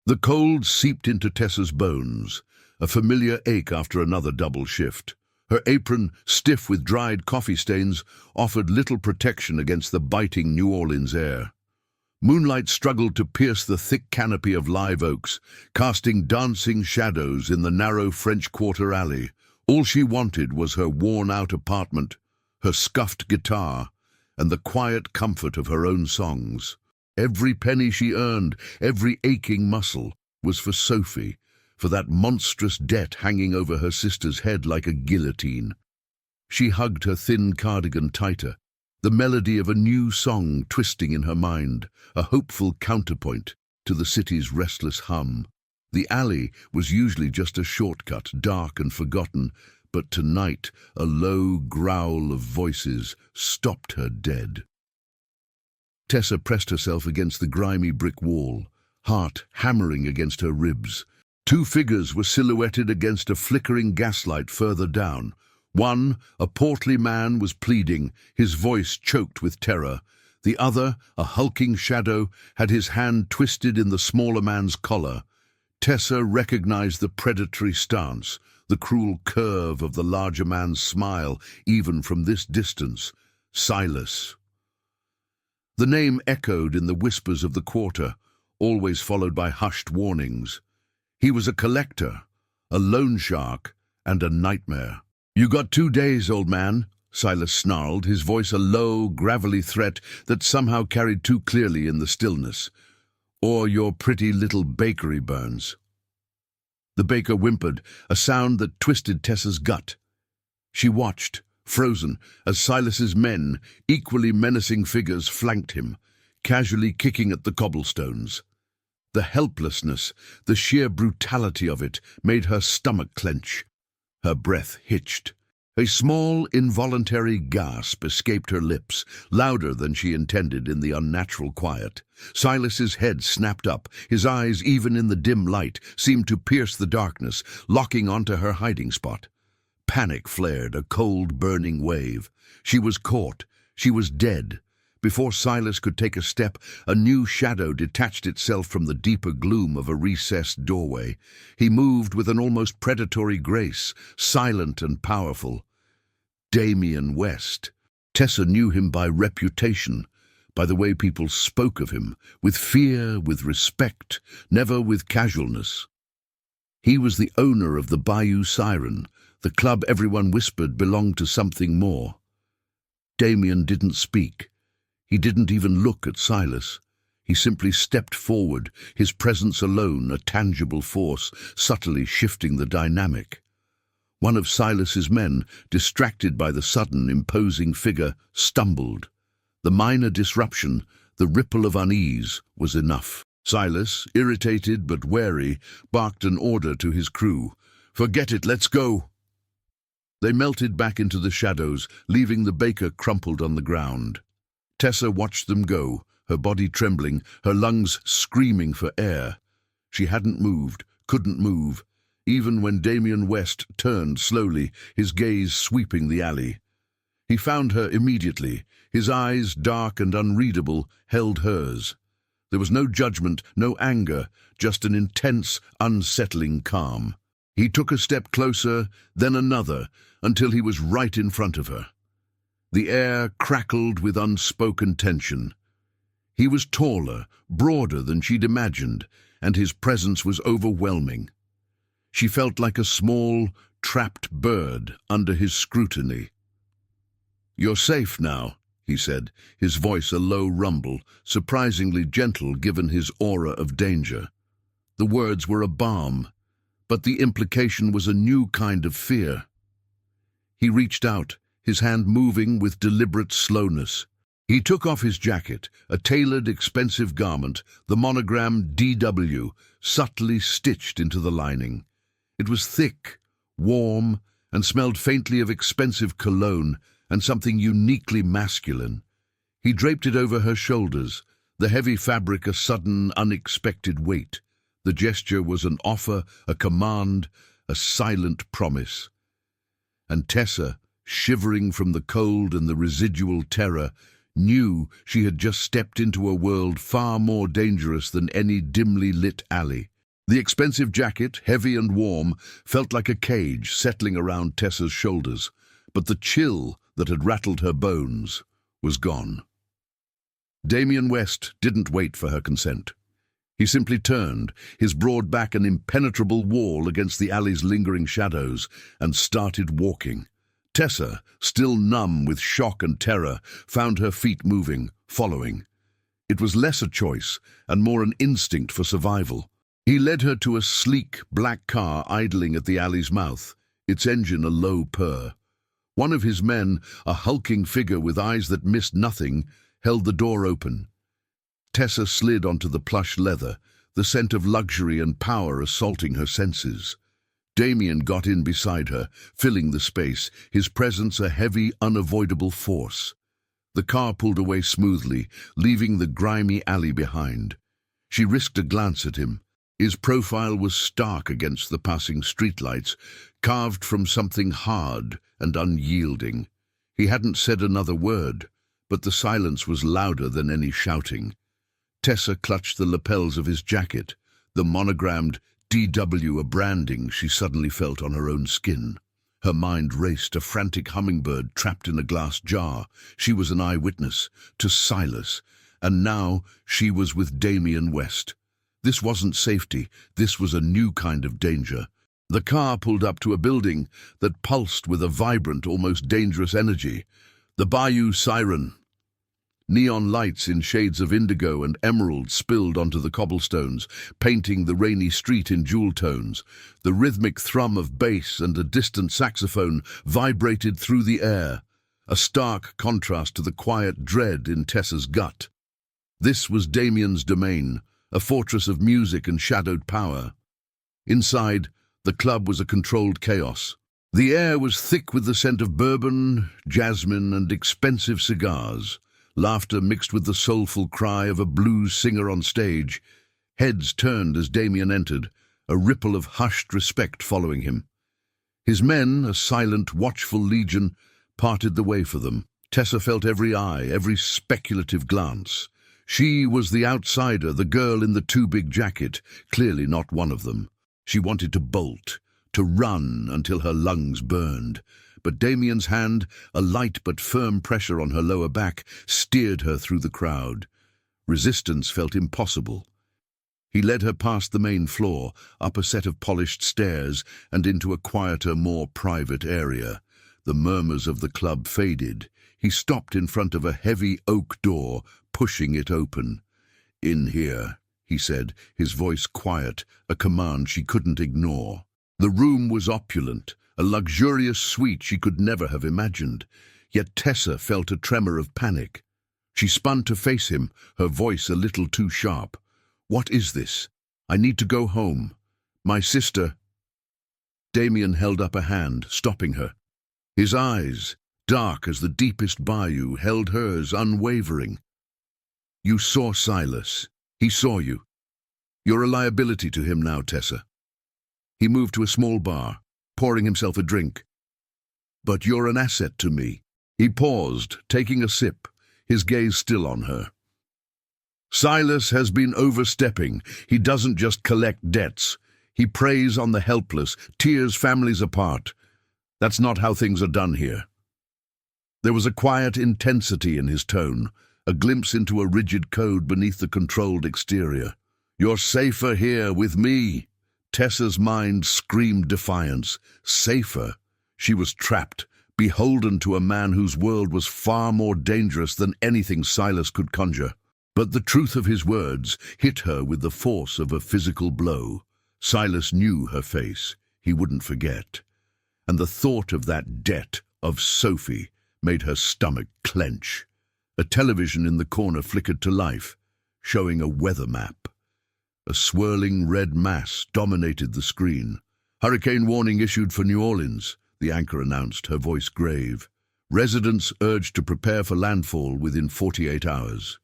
The cold seeped into Tessa's bones, a familiar ache after another double shift. Her apron, stiff with dried coffee stains, offered little protection against the biting New Orleans air. Moonlight struggled to pierce the thick canopy of live oaks, casting dancing shadows in the narrow French Quarter alley. All she wanted was her worn-out apartment, her scuffed guitar, and the quiet comfort of her own songs. Every penny she earned, every aching muscle, was for Sophie, for that monstrous debt hanging over her sister's head like a guillotine. She hugged her thin cardigan tighter, the melody of a new song twisting in her mind, a hopeful counterpoint to the city's restless hum. The alley was usually just a shortcut, dark and forgotten, but tonight a low growl of voices stopped her dead. Tessa pressed herself against the grimy brick wall, heart hammering against her ribs. Two figures were silhouetted against a flickering gaslight further down. One, a portly man, was pleading, his voice choked with terror. The other, a hulking shadow, had his hand twisted in the smaller man's collar. Tessa recognized the predatory stance, the cruel curve of the larger man's smile, even from this distance. Silas. The name echoed in the whispers of the quarter, always followed by hushed warnings. He was a collector, a loan shark, and a nightmare. "You got 2 days, old man," Silas snarled, his voice a low, gravelly threat that somehow carried too clearly in the stillness. "Or your pretty little bakery burns." The baker whimpered, a sound that twisted Tessa's gut. She watched, frozen, as Silas's men, equally menacing figures, flanked him, casually kicking at the cobblestones. The helplessness, the sheer brutality of it, made her stomach clench. Her breath hitched. A small, involuntary gasp escaped her lips, louder than she intended in the unnatural quiet. Silas's head snapped up. His eyes, even in the dim light, seemed to pierce the darkness, locking onto her hiding spot. Panic flared, a cold, burning wave. She was caught. She was dead. Before Silas could take a step, a new shadow detached itself from the deeper gloom of a recessed doorway. He moved with an almost predatory grace, silent and powerful. Damien West. Tessa knew him by reputation, by the way people spoke of him, with fear, with respect, never with casualness. He was the owner of the Bayou Siren, the club everyone whispered belonged to something more. Damien didn't speak. He didn't even look at Silas. He simply stepped forward, his presence alone a tangible force, subtly shifting the dynamic. One of Silas's men, distracted by the sudden, imposing figure, stumbled. The minor disruption, the ripple of unease, was enough. Silas, irritated but wary, barked an order to his crew. "Forget it, let's go!" They melted back into the shadows, leaving the baker crumpled on the ground. Tessa watched them go, her body trembling, her lungs screaming for air. She hadn't moved, couldn't move, even when Damien West turned slowly, his gaze sweeping the alley. He found her immediately. His eyes, dark and unreadable, held hers. There was no judgment, no anger, just an intense, unsettling calm. He took a step closer, then another, until he was right in front of her. The air crackled with unspoken tension. He was taller, broader than she'd imagined, and his presence was overwhelming. She felt like a small, trapped bird under his scrutiny. "You're safe now," he said, his voice a low rumble, surprisingly gentle given his aura of danger. The words were a balm, but the implication was a new kind of fear. He reached out, his hand moving with deliberate slowness. He took off his jacket, a tailored, expensive garment, the monogram DW, subtly stitched into the lining. It was thick, warm, and smelled faintly of expensive cologne and something uniquely masculine. He draped it over her shoulders, the heavy fabric a sudden, unexpected weight. The gesture was an offer, a command, a silent promise. And Tessa, shivering from the cold and the residual terror, knew she had just stepped into a world far more dangerous than any dimly lit alley. The expensive jacket, heavy and warm, felt like a cage settling around Tessa's shoulders, but the chill that had rattled her bones was gone. Damien West didn't wait for her consent. He simply turned, his broad back an impenetrable wall against the alley's lingering shadows, and started walking. Tessa, still numb with shock and terror, found her feet moving, following. It was less a choice and more an instinct for survival. He led her to a sleek, black car idling at the alley's mouth, its engine a low purr. One of his men, a hulking figure with eyes that missed nothing, held the door open. Tessa slid onto the plush leather, the scent of luxury and power assaulting her senses. Damien got in beside her, filling the space, his presence a heavy, unavoidable force. The car pulled away smoothly, leaving the grimy alley behind. She risked a glance at him. His profile was stark against the passing streetlights, carved from something hard and unyielding. He hadn't said another word, but the silence was louder than any shouting. Tessa clutched the lapels of his jacket, the monogrammed DW branding she suddenly felt on her own skin. Her mind raced, a frantic hummingbird trapped in a glass jar. She was an eyewitness to Silas, and now she was with Damien West. This wasn't safety, this was a new kind of danger. The car pulled up to a building that pulsed with a vibrant, almost dangerous energy. The Bayou Siren. Neon lights in shades of indigo and emerald spilled onto the cobblestones, painting the rainy street in jewel tones. The rhythmic thrum of bass and a distant saxophone vibrated through the air, a stark contrast to the quiet dread in Tessa's gut. This was Damien's domain, a fortress of music and shadowed power. Inside, the club was a controlled chaos. The air was thick with the scent of bourbon, jasmine, and expensive cigars. Laughter mixed with the soulful cry of a blues singer on stage. Heads turned as Damien entered, a ripple of hushed respect following him. His men, a silent, watchful legion, parted the way for them. Tessa felt every eye, every speculative glance. She was the outsider, the girl in the too big jacket, clearly not one of them. She wanted to bolt, to run until her lungs burned. But Damien's hand, a light but firm pressure on her lower back, steered her through the crowd. Resistance felt impossible. He led her past the main floor, up a set of polished stairs, and into a quieter, more private area. The murmurs of the club faded. He stopped in front of a heavy oak door, pushing it open. "In here," he said, his voice quiet, a command she couldn't ignore. The room was opulent, a luxurious suite she could never have imagined. Yet Tessa felt a tremor of panic. She spun to face him, her voice a little too sharp. "What is this? I need to go home. My sister—" Damien held up a hand, stopping her. His eyes, dark as the deepest bayou, held hers unwavering. "You saw Silas. He saw you. You're a liability to him now, Tessa." He moved to a small bar, pouring himself a drink. "But you're an asset to me." He paused, taking a sip, his gaze still on her. "Silas has been overstepping. He doesn't just collect debts. He preys on the helpless, tears families apart. That's not how things are done here." There was a quiet intensity in his tone, a glimpse into a rigid code beneath the controlled exterior. "You're safer here with me." Tessa's mind screamed defiance. Safer? She was trapped, beholden to a man whose world was far more dangerous than anything Silas could conjure. But the truth of his words hit her with the force of a physical blow. Silas knew her face. He wouldn't forget. And the thought of that debt, of Sophie, made her stomach clench. A television in the corner flickered to life, showing a weather map. A swirling red mass dominated the screen. "Hurricane warning issued for New Orleans," the anchor announced, her voice grave. "Residents urged to prepare for landfall within 48 hours."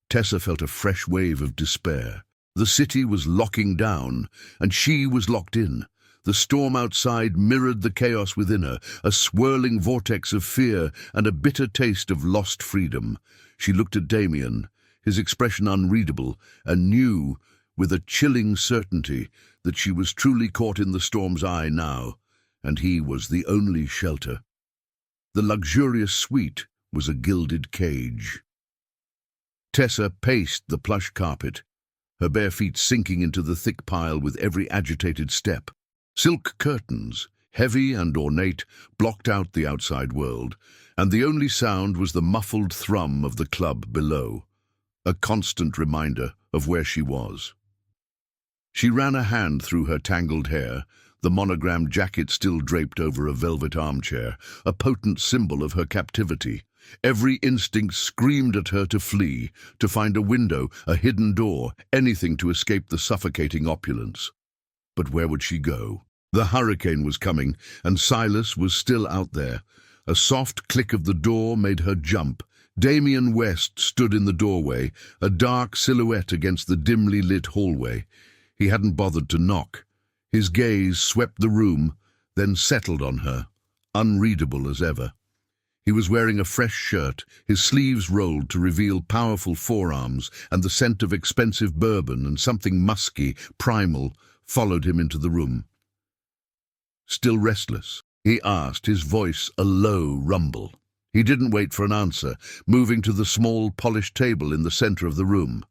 Tessa felt a fresh wave of despair. The city was locking down, and she was locked in. The storm outside mirrored the chaos within her, a swirling vortex of fear and a bitter taste of lost freedom. She looked at Damien, his expression unreadable, and knew with a chilling certainty that she was truly caught in the storm's eye now, and he was the only shelter. The luxurious suite was a gilded cage. Tessa paced the plush carpet, her bare feet sinking into the thick pile with every agitated step. Silk curtains, heavy and ornate, blocked out the outside world, and the only sound was the muffled thrum of the club below, a constant reminder of where she was. She ran a hand through her tangled hair, the monogrammed jacket still draped over a velvet armchair, a potent symbol of her captivity. Every instinct screamed at her to flee, to find a window, a hidden door, anything to escape the suffocating opulence. But where would she go? The hurricane was coming, and Silas was still out there. A soft click of the door made her jump. Damien West stood in the doorway, a dark silhouette against the dimly lit hallway. He hadn't bothered to knock. His gaze swept the room, then settled on her, unreadable as ever. He was wearing a fresh shirt, his sleeves rolled to reveal powerful forearms, and the scent of expensive bourbon and something musky, primal, followed him into the room. "Still restless?" he asked, his voice a low rumble. He didn't wait for an answer, moving to the small, polished table in the center of the room.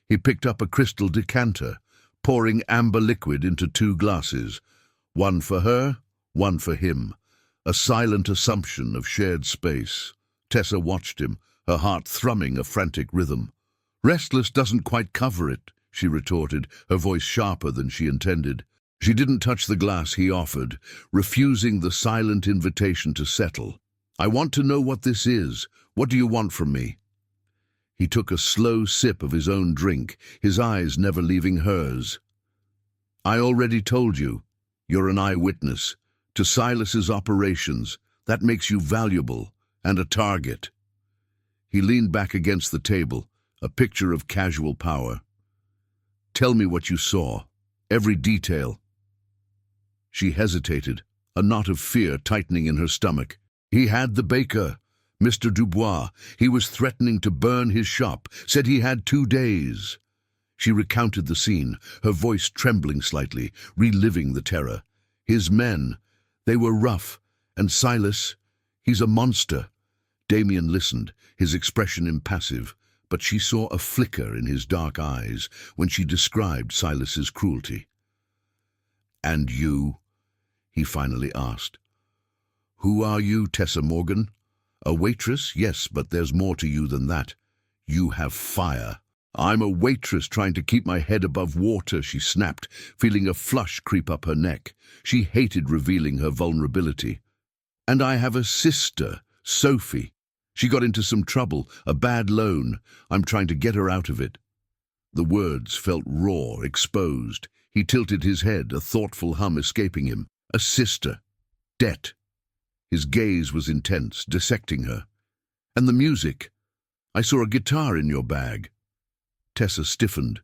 He picked up a crystal decanter, pouring amber liquid into 2 glasses, one for her, one for him, a silent assumption of shared space. Tessa watched him, her heart thrumming a frantic rhythm. "Restless doesn't quite cover it," she retorted, her voice sharper than she intended. She didn't touch the glass he offered, refusing the silent invitation to settle. "I want to know what this is. What do you want from me?" He took a slow sip of his own drink, his eyes never leaving hers. "I already told you. You're an eyewitness to Silas's operations. That makes you valuable and a target." He leaned back against the table, a picture of casual power. "Tell me what you saw. Every detail." She hesitated, a knot of fear tightening in her stomach. He had the baker, Mr. Dubois. He was threatening to burn his shop, said he had 2 days. She recounted the scene, her voice trembling slightly, reliving the terror. His men, they were rough, and Silas, he's a monster. Damien listened, his expression impassive, but she saw a flicker in his dark eyes when she described Silas's cruelty. "And you?" he finally asked. "Who are you, Tessa Morgan? A waitress? Yes, but there's more to you than that. You have fire." "I'm a waitress trying to keep my head above water," she snapped, feeling a flush creep up her neck. She hated revealing her vulnerability. "And I have a sister, Sophie. She got into some trouble, a bad loan. I'm trying to get her out of it." The words felt raw, exposed. He tilted his head, a thoughtful hum escaping him. "A sister. Debt." His gaze was intense, dissecting her. "And the music. I saw a guitar in your bag." Tessa stiffened.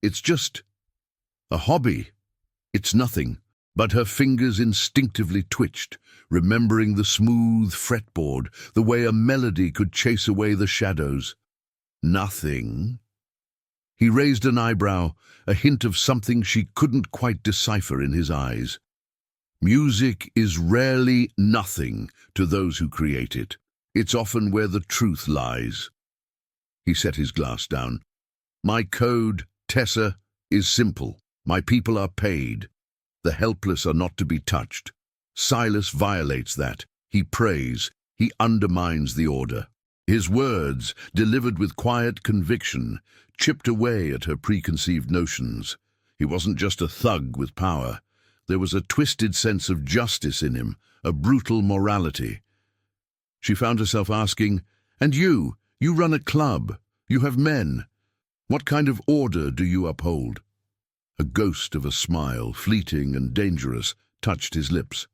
"It's just a hobby. It's nothing." But her fingers instinctively twitched, remembering the smooth fretboard, the way a melody could chase away the shadows. "Nothing?" He raised an eyebrow, a hint of something she couldn't quite decipher in his eyes. "Music is rarely nothing to those who create it. It's often where the truth lies." He set his glass down. "My code, Tessa, is simple. My people are paid. The helpless are not to be touched. Silas violates that. He preys. He undermines the order." His words, delivered with quiet conviction, chipped away at her preconceived notions. He wasn't just a thug with power. There was a twisted sense of justice in him, a brutal morality. She found herself asking, "And you run a club. You have men. What kind of order do you uphold?" A ghost of a smile, fleeting and dangerous, touched his lips.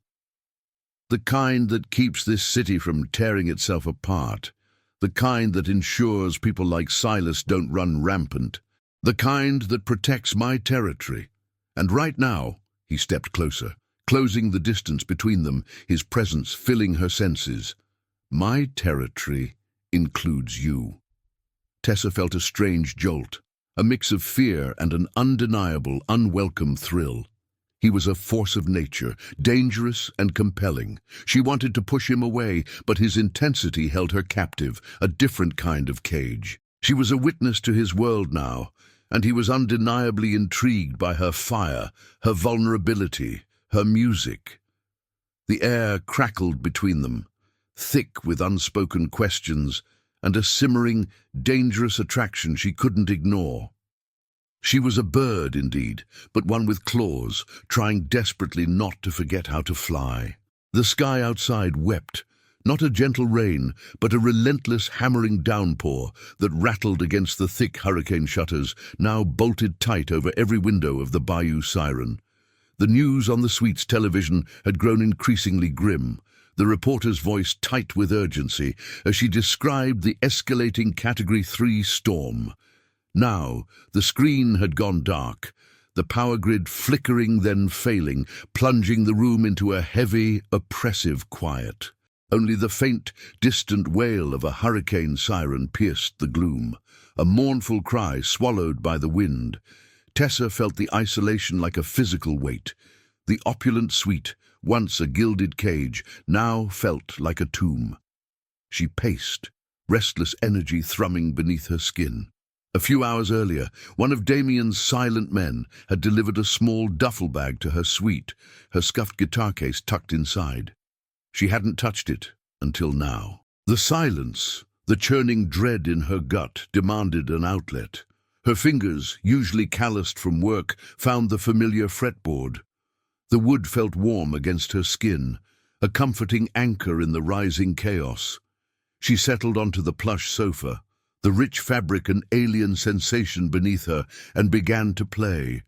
"The kind that keeps this city from tearing itself apart. The kind that ensures people like Silas don't run rampant. The kind that protects my territory. And right now," he stepped closer, closing the distance between them, his presence filling her senses. "My territory includes you." Tessa felt a strange jolt, a mix of fear and an undeniable, unwelcome thrill. He was a force of nature, dangerous and compelling. She wanted to push him away, but his intensity held her captive, a different kind of cage. She was a witness to his world now, and he was undeniably intrigued by her fire, her vulnerability, her music. The air crackled between them, thick with unspoken questions and a simmering, dangerous attraction she couldn't ignore. She was a bird, indeed, but one with claws, trying desperately not to forget how to fly. The sky outside wept, not a gentle rain, but a relentless hammering downpour that rattled against the thick hurricane shutters, now bolted tight over every window of the Bayou Siren. The news on the suite's television had grown increasingly grim, the reporter's voice tight with urgency as she described the escalating Category 3 storm. Now, the screen had gone dark, the power grid flickering then failing, plunging the room into a heavy, oppressive quiet. Only the faint, distant wail of a hurricane siren pierced the gloom, a mournful cry swallowed by the wind. Tessa felt the isolation like a physical weight. The opulent suite, once a gilded cage, now felt like a tomb. She paced, restless energy thrumming beneath her skin. A few hours earlier, one of Damien's silent men had delivered a small duffel bag to her suite, her scuffed guitar case tucked inside. She hadn't touched it until now. The silence, the churning dread in her gut, demanded an outlet. Her fingers, usually calloused from work, found the familiar fretboard. The wood felt warm against her skin, a comforting anchor in the rising chaos. She settled onto the plush sofa, the rich fabric an alien sensation beneath her, and began to play.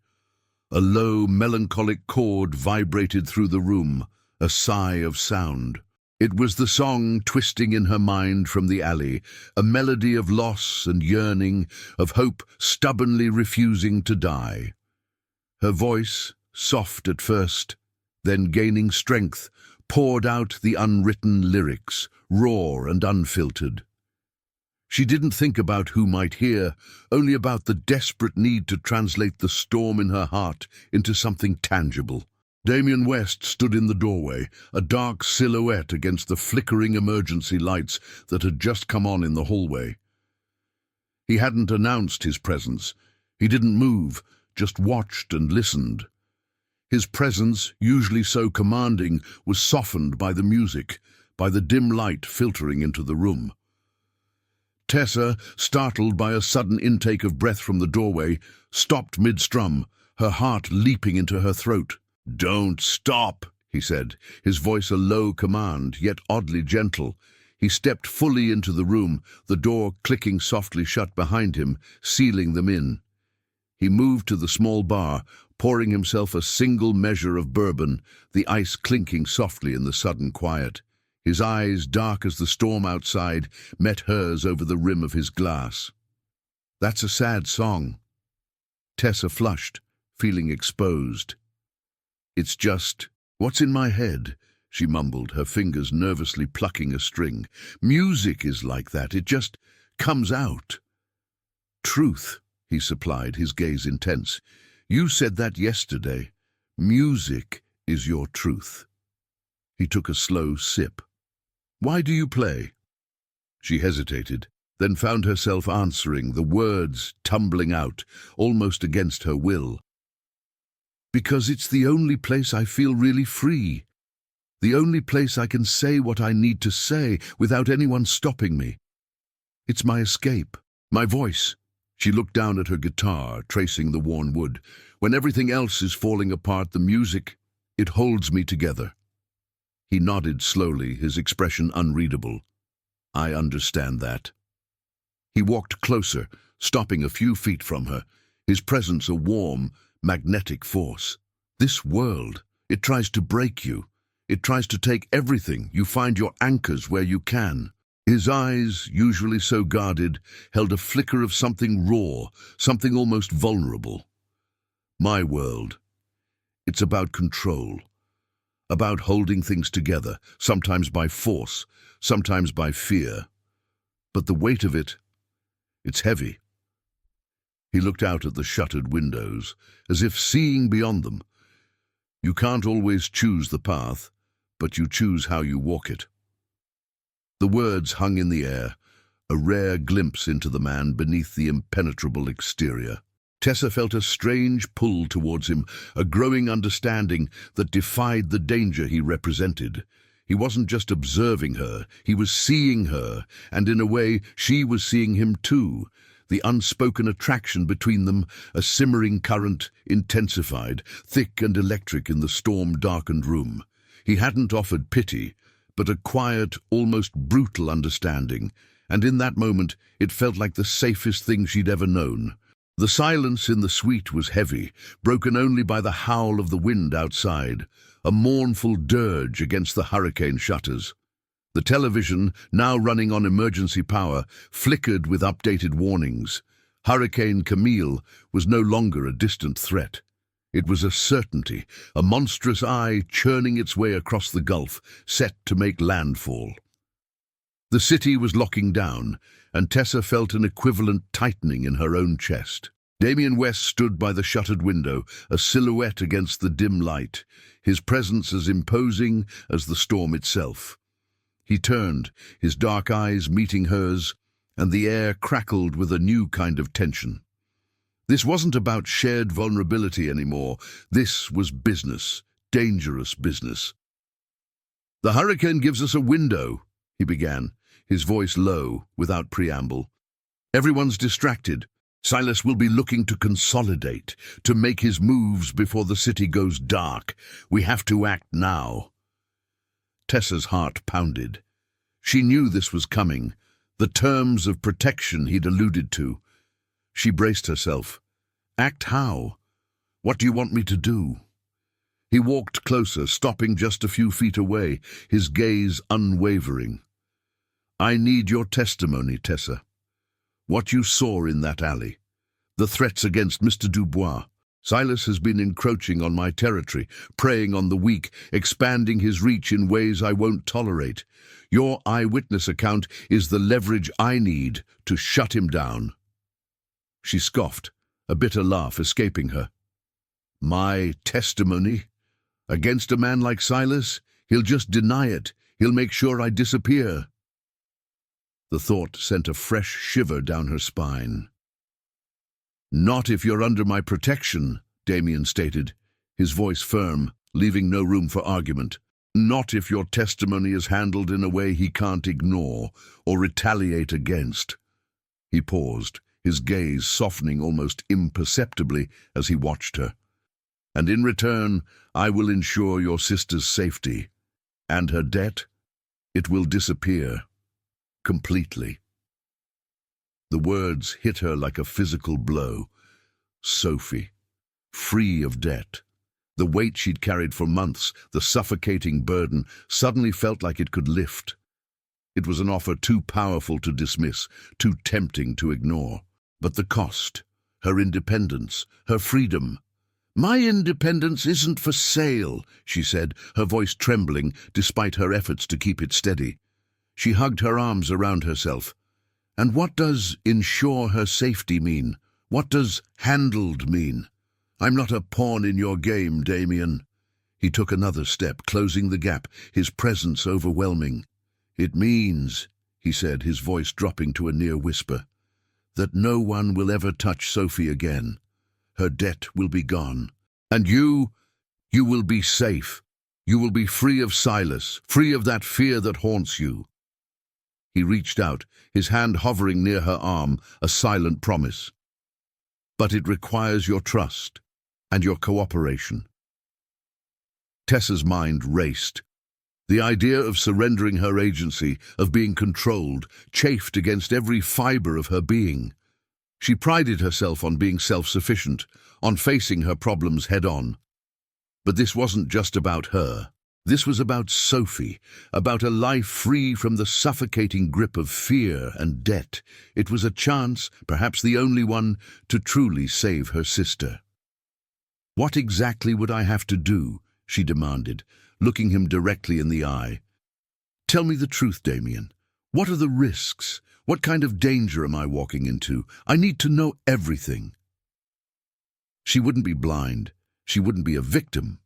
A low, melancholic chord vibrated through the room, a sigh of sound. It was the song twisting in her mind from the alley, a melody of loss and yearning, of hope stubbornly refusing to die. Her voice, soft at first, then gaining strength, poured out the unwritten lyrics, raw and unfiltered. She didn't think about who might hear, only about the desperate need to translate the storm in her heart into something tangible. Damien West stood in the doorway, a dark silhouette against the flickering emergency lights that had just come on in the hallway. He hadn't announced his presence. He didn't move, just watched and listened. His presence, usually so commanding, was softened by the music, by the dim light filtering into the room. Tessa, startled by a sudden intake of breath from the doorway, stopped mid-strum, her heart leaping into her throat. "Don't stop," he said, his voice a low command, yet oddly gentle. He stepped fully into the room, the door clicking softly shut behind him, sealing them in. He moved to the small bar, pouring himself a single measure of bourbon, the ice clinking softly in the sudden quiet. His eyes, dark as the storm outside, met hers over the rim of his glass. "That's a sad song." Tessa flushed, feeling exposed. "It's just, what's in my head," she mumbled, her fingers nervously plucking a string. "Music is like that, it just comes out." "Truth," he supplied, his gaze intense. "You said that yesterday. Music is your truth." He took a slow sip. "Why do you play?" She hesitated, then found herself answering, the words tumbling out, almost against her will. "Because it's the only place I feel really free. The only place I can say what I need to say without anyone stopping me. It's my escape, my voice." She looked down at her guitar, tracing the worn wood. "When everything else is falling apart, the music, it holds me together." He nodded slowly, his expression unreadable. "I understand that." He walked closer, stopping a few feet from her, his presence a warm, magnetic force. "This world, it tries to break you. It tries to take everything. You find your anchors where you can." His eyes, usually so guarded, held a flicker of something raw, something almost vulnerable. "My world, it's about control. About holding things together, sometimes by force, sometimes by fear. But the weight of it, it's heavy." He looked out at the shuttered windows, as if seeing beyond them. You can't always choose the path, but you choose how you walk it. The words hung in the air, a rare glimpse into the man beneath the impenetrable exterior. Tessa felt a strange pull towards him, a growing understanding that defied the danger he represented. He wasn't just observing her, he was seeing her, and in a way she was seeing him too. The unspoken attraction between them, a simmering current, intensified, thick and electric in the storm-darkened room. He hadn't offered pity, but a quiet, almost brutal understanding, and in that moment it felt like the safest thing she'd ever known. The silence in the suite was heavy, broken only by the howl of the wind outside, a mournful dirge against the hurricane shutters. The television, now running on emergency power, flickered with updated warnings. Hurricane Camille was no longer a distant threat. It was a certainty, a monstrous eye churning its way across the Gulf, set to make landfall. The city was locking down, and Tessa felt an equivalent tightening in her own chest. Damien West stood by the shuttered window, a silhouette against the dim light, his presence as imposing as the storm itself. He turned, his dark eyes meeting hers, and the air crackled with a new kind of tension. This wasn't about shared vulnerability anymore. This was business, dangerous business. "The hurricane gives us a window," he began, his voice low, without preamble. "Everyone's distracted. Silas will be looking to consolidate, to make his moves before the city goes dark. We have to act now." Tessa's heart pounded. She knew this was coming, the terms of protection he'd alluded to. She braced herself. "Act how? What do you want me to do?" He walked closer, stopping just a few feet away, his gaze unwavering. "I need your testimony, Tessa. What you saw in that alley. The threats against Mr. Dubois. Silas has been encroaching on my territory, preying on the weak, expanding his reach in ways I won't tolerate. Your eyewitness account is the leverage I need to shut him down." She scoffed, a bitter laugh escaping her. "My testimony? Against a man like Silas? He'll just deny it. He'll make sure I disappear." The thought sent a fresh shiver down her spine. "Not if you're under my protection," Damien stated, his voice firm, leaving no room for argument. "Not if your testimony is handled in a way he can't ignore or retaliate against." He paused, his gaze softening almost imperceptibly as he watched her. "And in return, I will ensure your sister's safety. And her debt? It will disappear. Completely." The words hit her like a physical blow. Sophie, free of debt. The weight she'd carried for months, the suffocating burden, suddenly felt like it could lift. It was an offer too powerful to dismiss, too tempting to ignore. But the cost, her independence, her freedom. "My independence isn't for sale," she said, her voice trembling despite her efforts to keep it steady. She hugged her arms around herself. "And what does ensure her safety mean? What does handled mean? I'm not a pawn in your game, Damien." He took another step, closing the gap, his presence overwhelming. "It means," he said, his voice dropping to a near whisper, "that no one will ever touch Sophie again. Her debt will be gone. And you will be safe. You will be free of Silas, free of that fear that haunts you." He reached out, his hand hovering near her arm, a silent promise. "But it requires your trust and your cooperation." Tessa's mind raced. The idea of surrendering her agency, of being controlled, chafed against every fiber of her being. She prided herself on being self-sufficient, on facing her problems head-on. But this wasn't just about her. This was about Sophie, about a life free from the suffocating grip of fear and debt. It was a chance, perhaps the only one, to truly save her sister. "What exactly would I have to do?" she demanded, looking him directly in the eye. "Tell me the truth, Damien. What are the risks? What kind of danger am I walking into? I need to know everything." She wouldn't be blind. She wouldn't be a victim.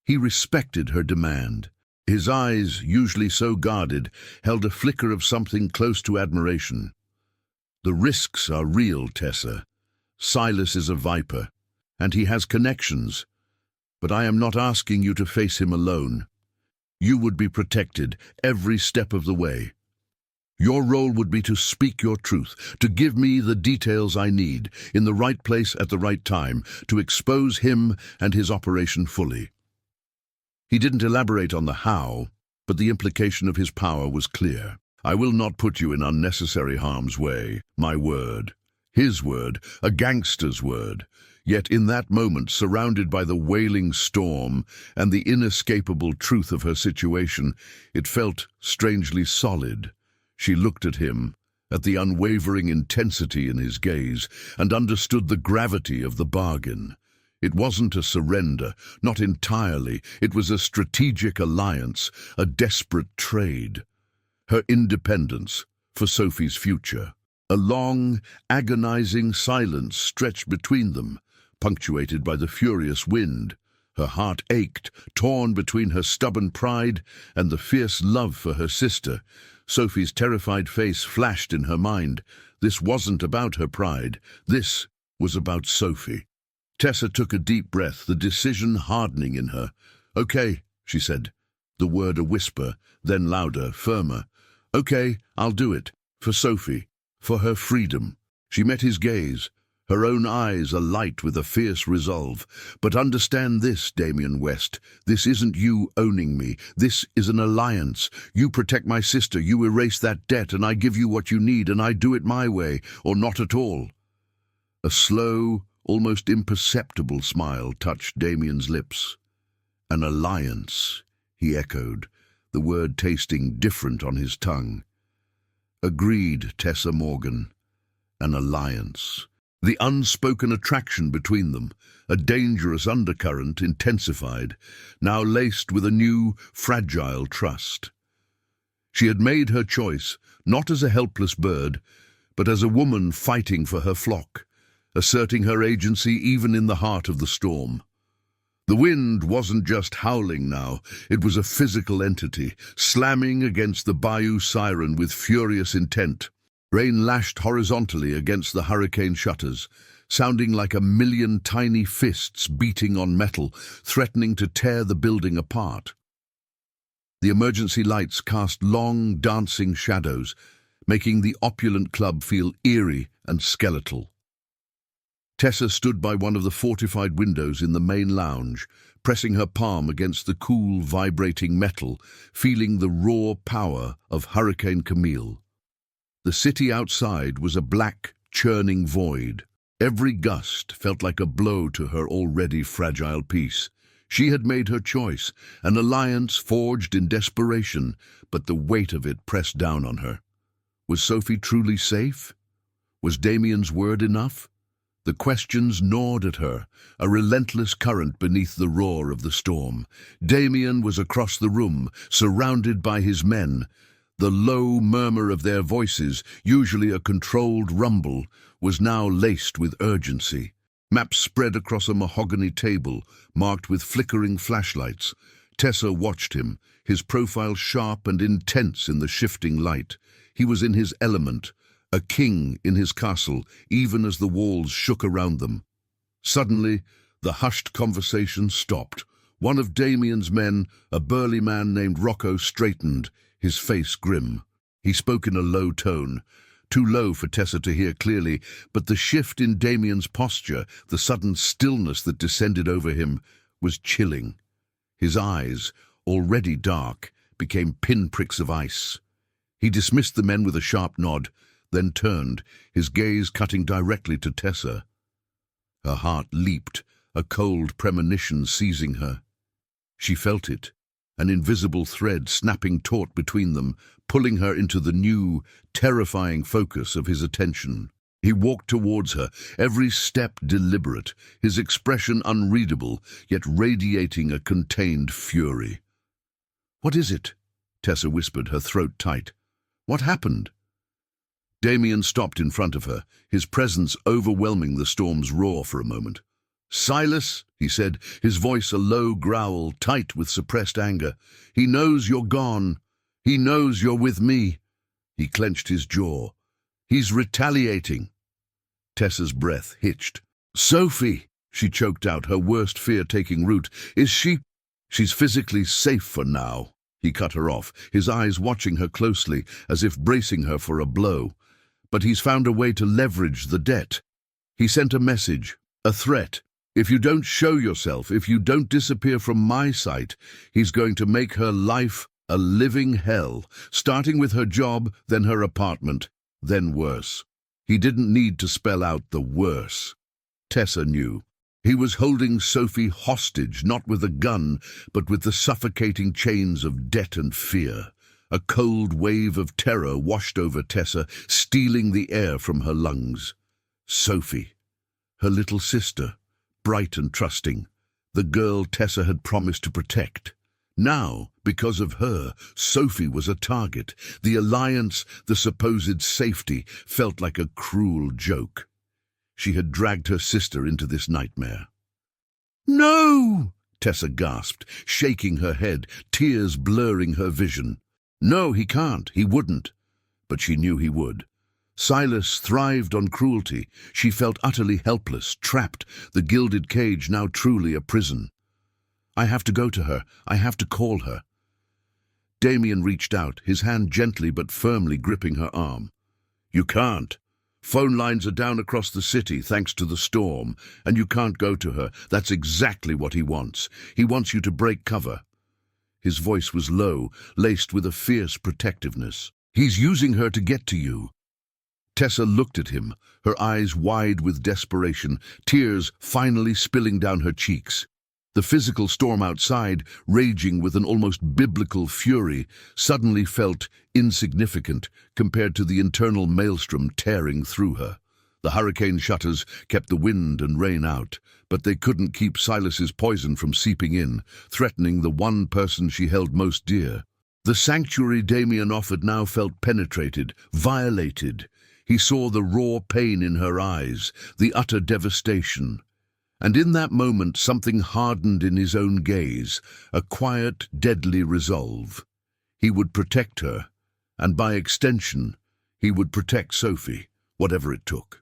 He respected her demand. His eyes, usually so guarded, held a flicker of something close to admiration. The risks are real, Tessa. Silas is a viper, and he has connections. But I am not asking you to face him alone. You would be protected every step of the way. Your role would be to speak your truth, to give me the details I need, in the right place at the right time, to expose him and his operation fully. He didn't elaborate on the how, but the implication of his power was clear. I will not put you in unnecessary harm's way, my word. His word, a gangster's word. Yet in that moment, surrounded by the wailing storm and the inescapable truth of her situation, it felt strangely solid. She looked at him, at the unwavering intensity in his gaze, and understood the gravity of the bargain. It wasn't a surrender, not entirely. It was a strategic alliance, a desperate trade. Her independence for Sophie's future. A long, agonizing silence stretched between them, punctuated by the furious wind. Her heart ached, torn between her stubborn pride and the fierce love for her sister. Sophie's terrified face flashed in her mind. This wasn't about her pride. This was about Sophie. Tessa took a deep breath, the decision hardening in her. "Okay," she said, the word a whisper, then louder, firmer. "Okay, I'll do it. For Sophie. For her freedom." She met his gaze, her own eyes alight with a fierce resolve. "But understand this, Damien West. This isn't you owning me. This is an alliance. You protect my sister, you erase that debt, and I give you what you need, and I do it my way, or not at all." A slow, almost imperceptible smile touched Damien's lips. "An alliance," he echoed, the word tasting different on his tongue. "Agreed, Tessa Morgan. An alliance." The unspoken attraction between them, a dangerous undercurrent, intensified, now laced with a new, fragile trust. She had made her choice, not as a helpless bird, but as a woman fighting for her flock, asserting her agency even in the heart of the storm. The wind wasn't just howling now, it was a physical entity, slamming against the bayou siren with furious intent. Rain lashed horizontally against the hurricane shutters, sounding like a million tiny fists beating on metal, threatening to tear the building apart. The emergency lights cast long, dancing shadows, making the opulent club feel eerie and skeletal. Tessa stood by one of the fortified windows in the main lounge, pressing her palm against the cool, vibrating metal, feeling the raw power of Hurricane Camille. The city outside was a black, churning void. Every gust felt like a blow to her already fragile peace. She had made her choice, an alliance forged in desperation, but the weight of it pressed down on her. Was Sophie truly safe? Was Damien's word enough? The questions gnawed at her, a relentless current beneath the roar of the storm. Damien was across the room, surrounded by his men. The low murmur of their voices, usually a controlled rumble, was now laced with urgency. Maps spread across a mahogany table, marked with flickering flashlights. Tessa watched him, his profile sharp and intense in the shifting light. He was in his element, a king in his castle, even as the walls shook around them. Suddenly, the hushed conversation stopped. One of Damien's men, a burly man named Rocco, straightened, his face grim. He spoke in a low tone, too low for Tessa to hear clearly, but the shift in Damien's posture, the sudden stillness that descended over him, was chilling. His eyes, already dark, became pinpricks of ice. He dismissed the men with a sharp nod, then turned, his gaze cutting directly to Tessa. Her heart leaped, a cold premonition seizing her. She felt it, an invisible thread snapping taut between them, pulling her into the new, terrifying focus of his attention. He walked towards her, every step deliberate, his expression unreadable, yet radiating a contained fury. "What is it?" Tessa whispered, her throat tight. "What happened?" Damien stopped in front of her, his presence overwhelming the storm's roar for a moment. "Silas," he said, his voice a low growl, tight with suppressed anger. "He knows you're gone. He knows you're with me." He clenched his jaw. "He's retaliating." Tessa's breath hitched. "Sophie," she choked out, her worst fear taking root. "Is she—" "She's physically safe for now." He cut her off, his eyes watching her closely, as if bracing her for a blow. "But he's found a way to leverage the debt. He sent a message, a threat. If you don't show yourself, if you don't disappear from my sight, he's going to make her life a living hell, starting with her job, then her apartment, then worse." He didn't need to spell out the worse. Tessa knew. He was holding Sophie hostage, not with a gun, but with the suffocating chains of debt and fear. A cold wave of terror washed over Tessa, stealing the air from her lungs. Sophie, her little sister, bright and trusting, the girl Tessa had promised to protect. Now, because of her, Sophie was a target. The alliance, the supposed safety, felt like a cruel joke. She had dragged her sister into this nightmare. "No!" Tessa gasped, shaking her head, tears blurring her vision. No, he can't, he wouldn't. But she knew he would. Silas thrived on cruelty. She felt utterly helpless, trapped, the gilded cage now truly a prison. "I have to go to her. I have to call her." Damien reached out, his hand gently but firmly gripping her arm. "You can't. Phone lines are down across the city thanks to the storm, and you can't go to her. That's exactly what he wants. He wants you to break cover." His voice was low, laced with a fierce protectiveness. "He's using her to get to you." Tessa looked at him, her eyes wide with desperation, tears finally spilling down her cheeks. The physical storm outside, raging with an almost biblical fury, suddenly felt insignificant compared to the internal maelstrom tearing through her. The hurricane shutters kept the wind and rain out, but they couldn't keep Silas's poison from seeping in, threatening the one person she held most dear. The sanctuary Damien offered now felt penetrated, violated. He saw the raw pain in her eyes, the utter devastation. And in that moment something hardened in his own gaze, a quiet, deadly resolve. He would protect her, and by extension, he would protect Sophie, whatever it took.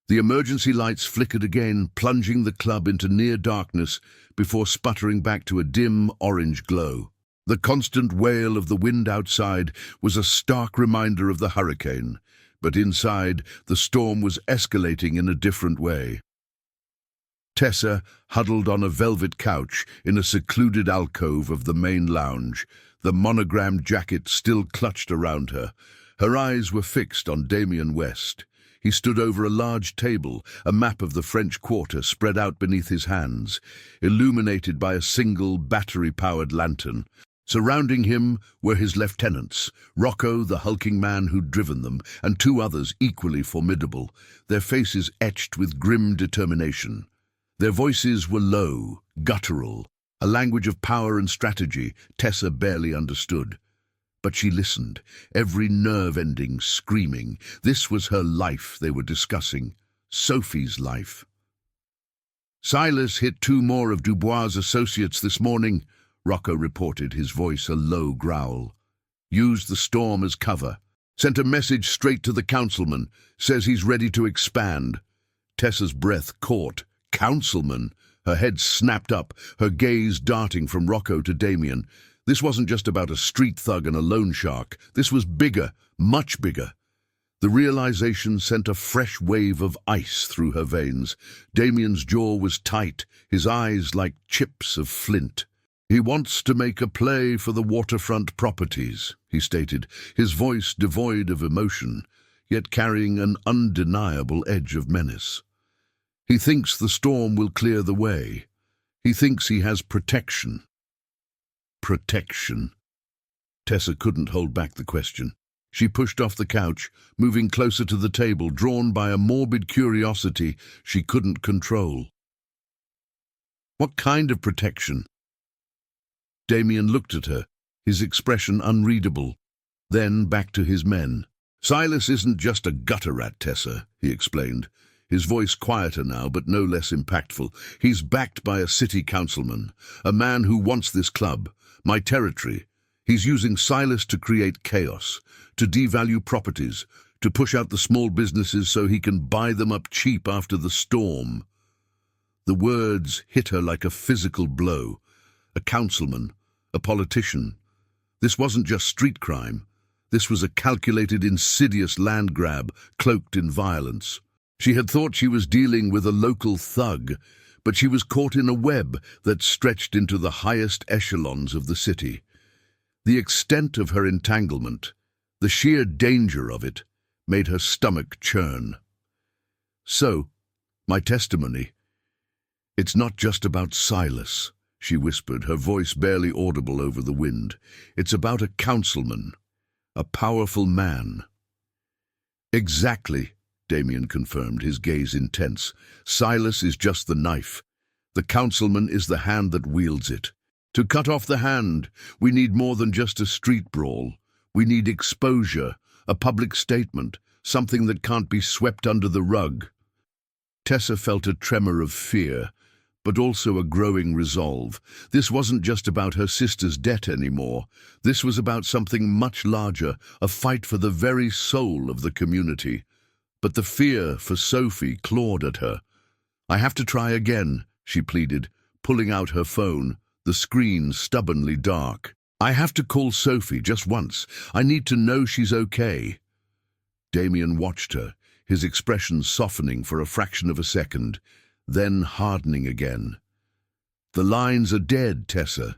The emergency lights flickered again, plunging the club into near darkness before sputtering back to a dim orange glow. The constant wail of the wind outside was a stark reminder of the hurricane, but inside, the storm was escalating in a different way. Tessa, huddled on a velvet couch in a secluded alcove of the main lounge, the monogrammed jacket still clutched around her. Her eyes were fixed on Damien West. He stood over a large table, a map of the French Quarter spread out beneath his hands, illuminated by a single battery-powered lantern. Surrounding him were his lieutenants, Rocco, the hulking man who'd driven them, and two others equally formidable, their faces etched with grim determination. Their voices were low, guttural, a language of power and strategy Tessa barely understood. But she listened, every nerve ending screaming. This was her life they were discussing, Sophie's life. "Silas hit 2 more of Dubois' associates this morning," Rocco reported, his voice a low growl. "Used the storm as cover. Sent a message straight to the councilman. Says he's ready to expand." Tessa's breath caught. Councilman! Her head snapped up, her gaze darting from Rocco to Damien. This wasn't just about a street thug and a loan shark. This was bigger, much bigger. The realization sent a fresh wave of ice through her veins. Damien's jaw was tight, his eyes like chips of flint. "He wants to make a play for the waterfront properties," he stated, his voice devoid of emotion, yet carrying an undeniable edge of menace. "He thinks the storm will clear the way. He thinks he has protection." Protection. Tessa couldn't hold back the question. She pushed off the couch, moving closer to the table, drawn by a morbid curiosity she couldn't control. "What kind of protection?" Damien looked at her, his expression unreadable, then back to his men. Silas isn't just a gutter rat, Tessa, he explained, his voice quieter now but no less impactful. He's backed by a city councilman, a man who wants this club, my territory. He's using Silas to create chaos, to devalue properties, to push out the small businesses so he can buy them up cheap after the storm. The words hit her like a physical blow. A councilman, a politician. This wasn't just street crime. This was a calculated, insidious land grab, cloaked in violence. She had thought she was dealing with a local thug, but she was caught in a web that stretched into the highest echelons of the city. The extent of her entanglement, the sheer danger of it, made her stomach churn. So, my testimony. It's not just about Silas, she whispered, her voice barely audible over the wind. It's about a councilman. A powerful man. Exactly, Damien confirmed, his gaze intense. Silas is just the knife. The councilman is the hand that wields it. To cut off the hand, we need more than just a street brawl. We need exposure, a public statement, something that can't be swept under the rug. Tessa felt a tremor of fear, but also a growing resolve. This wasn't just about her sister's debt anymore. This was about something much larger, a fight for the very soul of the community. But the fear for Sophie clawed at her. I have to try again, she pleaded, pulling out her phone, the screen stubbornly dark. I have to call Sophie just once. I need to know she's okay. Damien watched her, his expression softening for a fraction of a second, then hardening again. The lines are dead, Tessa.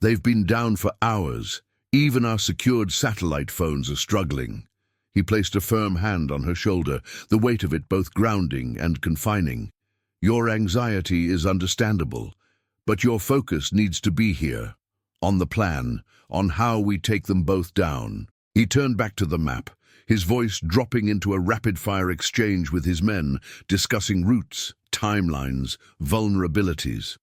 They've been down for hours. Even our secured satellite phones are struggling. He placed a firm hand on her shoulder, the weight of it both grounding and confining. Your anxiety is understandable, but your focus needs to be here, on the plan, on how we take them both down. He turned back to the map, his voice dropping into a rapid-fire exchange with his men, discussing routes, timelines, vulnerabilities.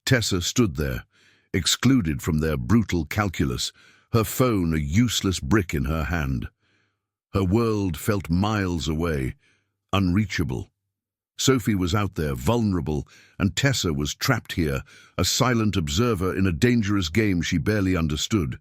Tessa stood there, excluded from their brutal calculus, her phone a useless brick in her hand. Her world felt miles away, unreachable. Sophie was out there, vulnerable, and Tessa was trapped here, a silent observer in a dangerous game she barely understood.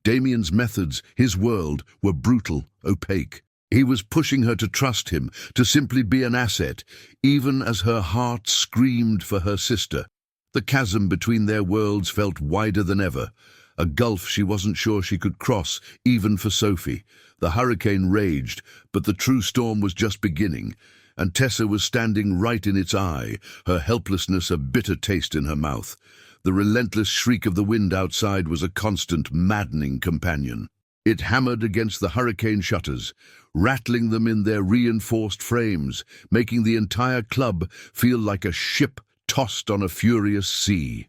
Damien's methods, his world, were brutal, opaque. He was pushing her to trust him, to simply be an asset, even as her heart screamed for her sister. The chasm between their worlds felt wider than ever, a gulf she wasn't sure she could cross, even for Sophie. The hurricane raged, but the true storm was just beginning, and Tessa was standing right in its eye, her helplessness a bitter taste in her mouth. The relentless shriek of the wind outside was a constant, maddening companion. It hammered against the hurricane shutters, rattling them in their reinforced frames, making the entire club feel like a ship tossed on a furious sea.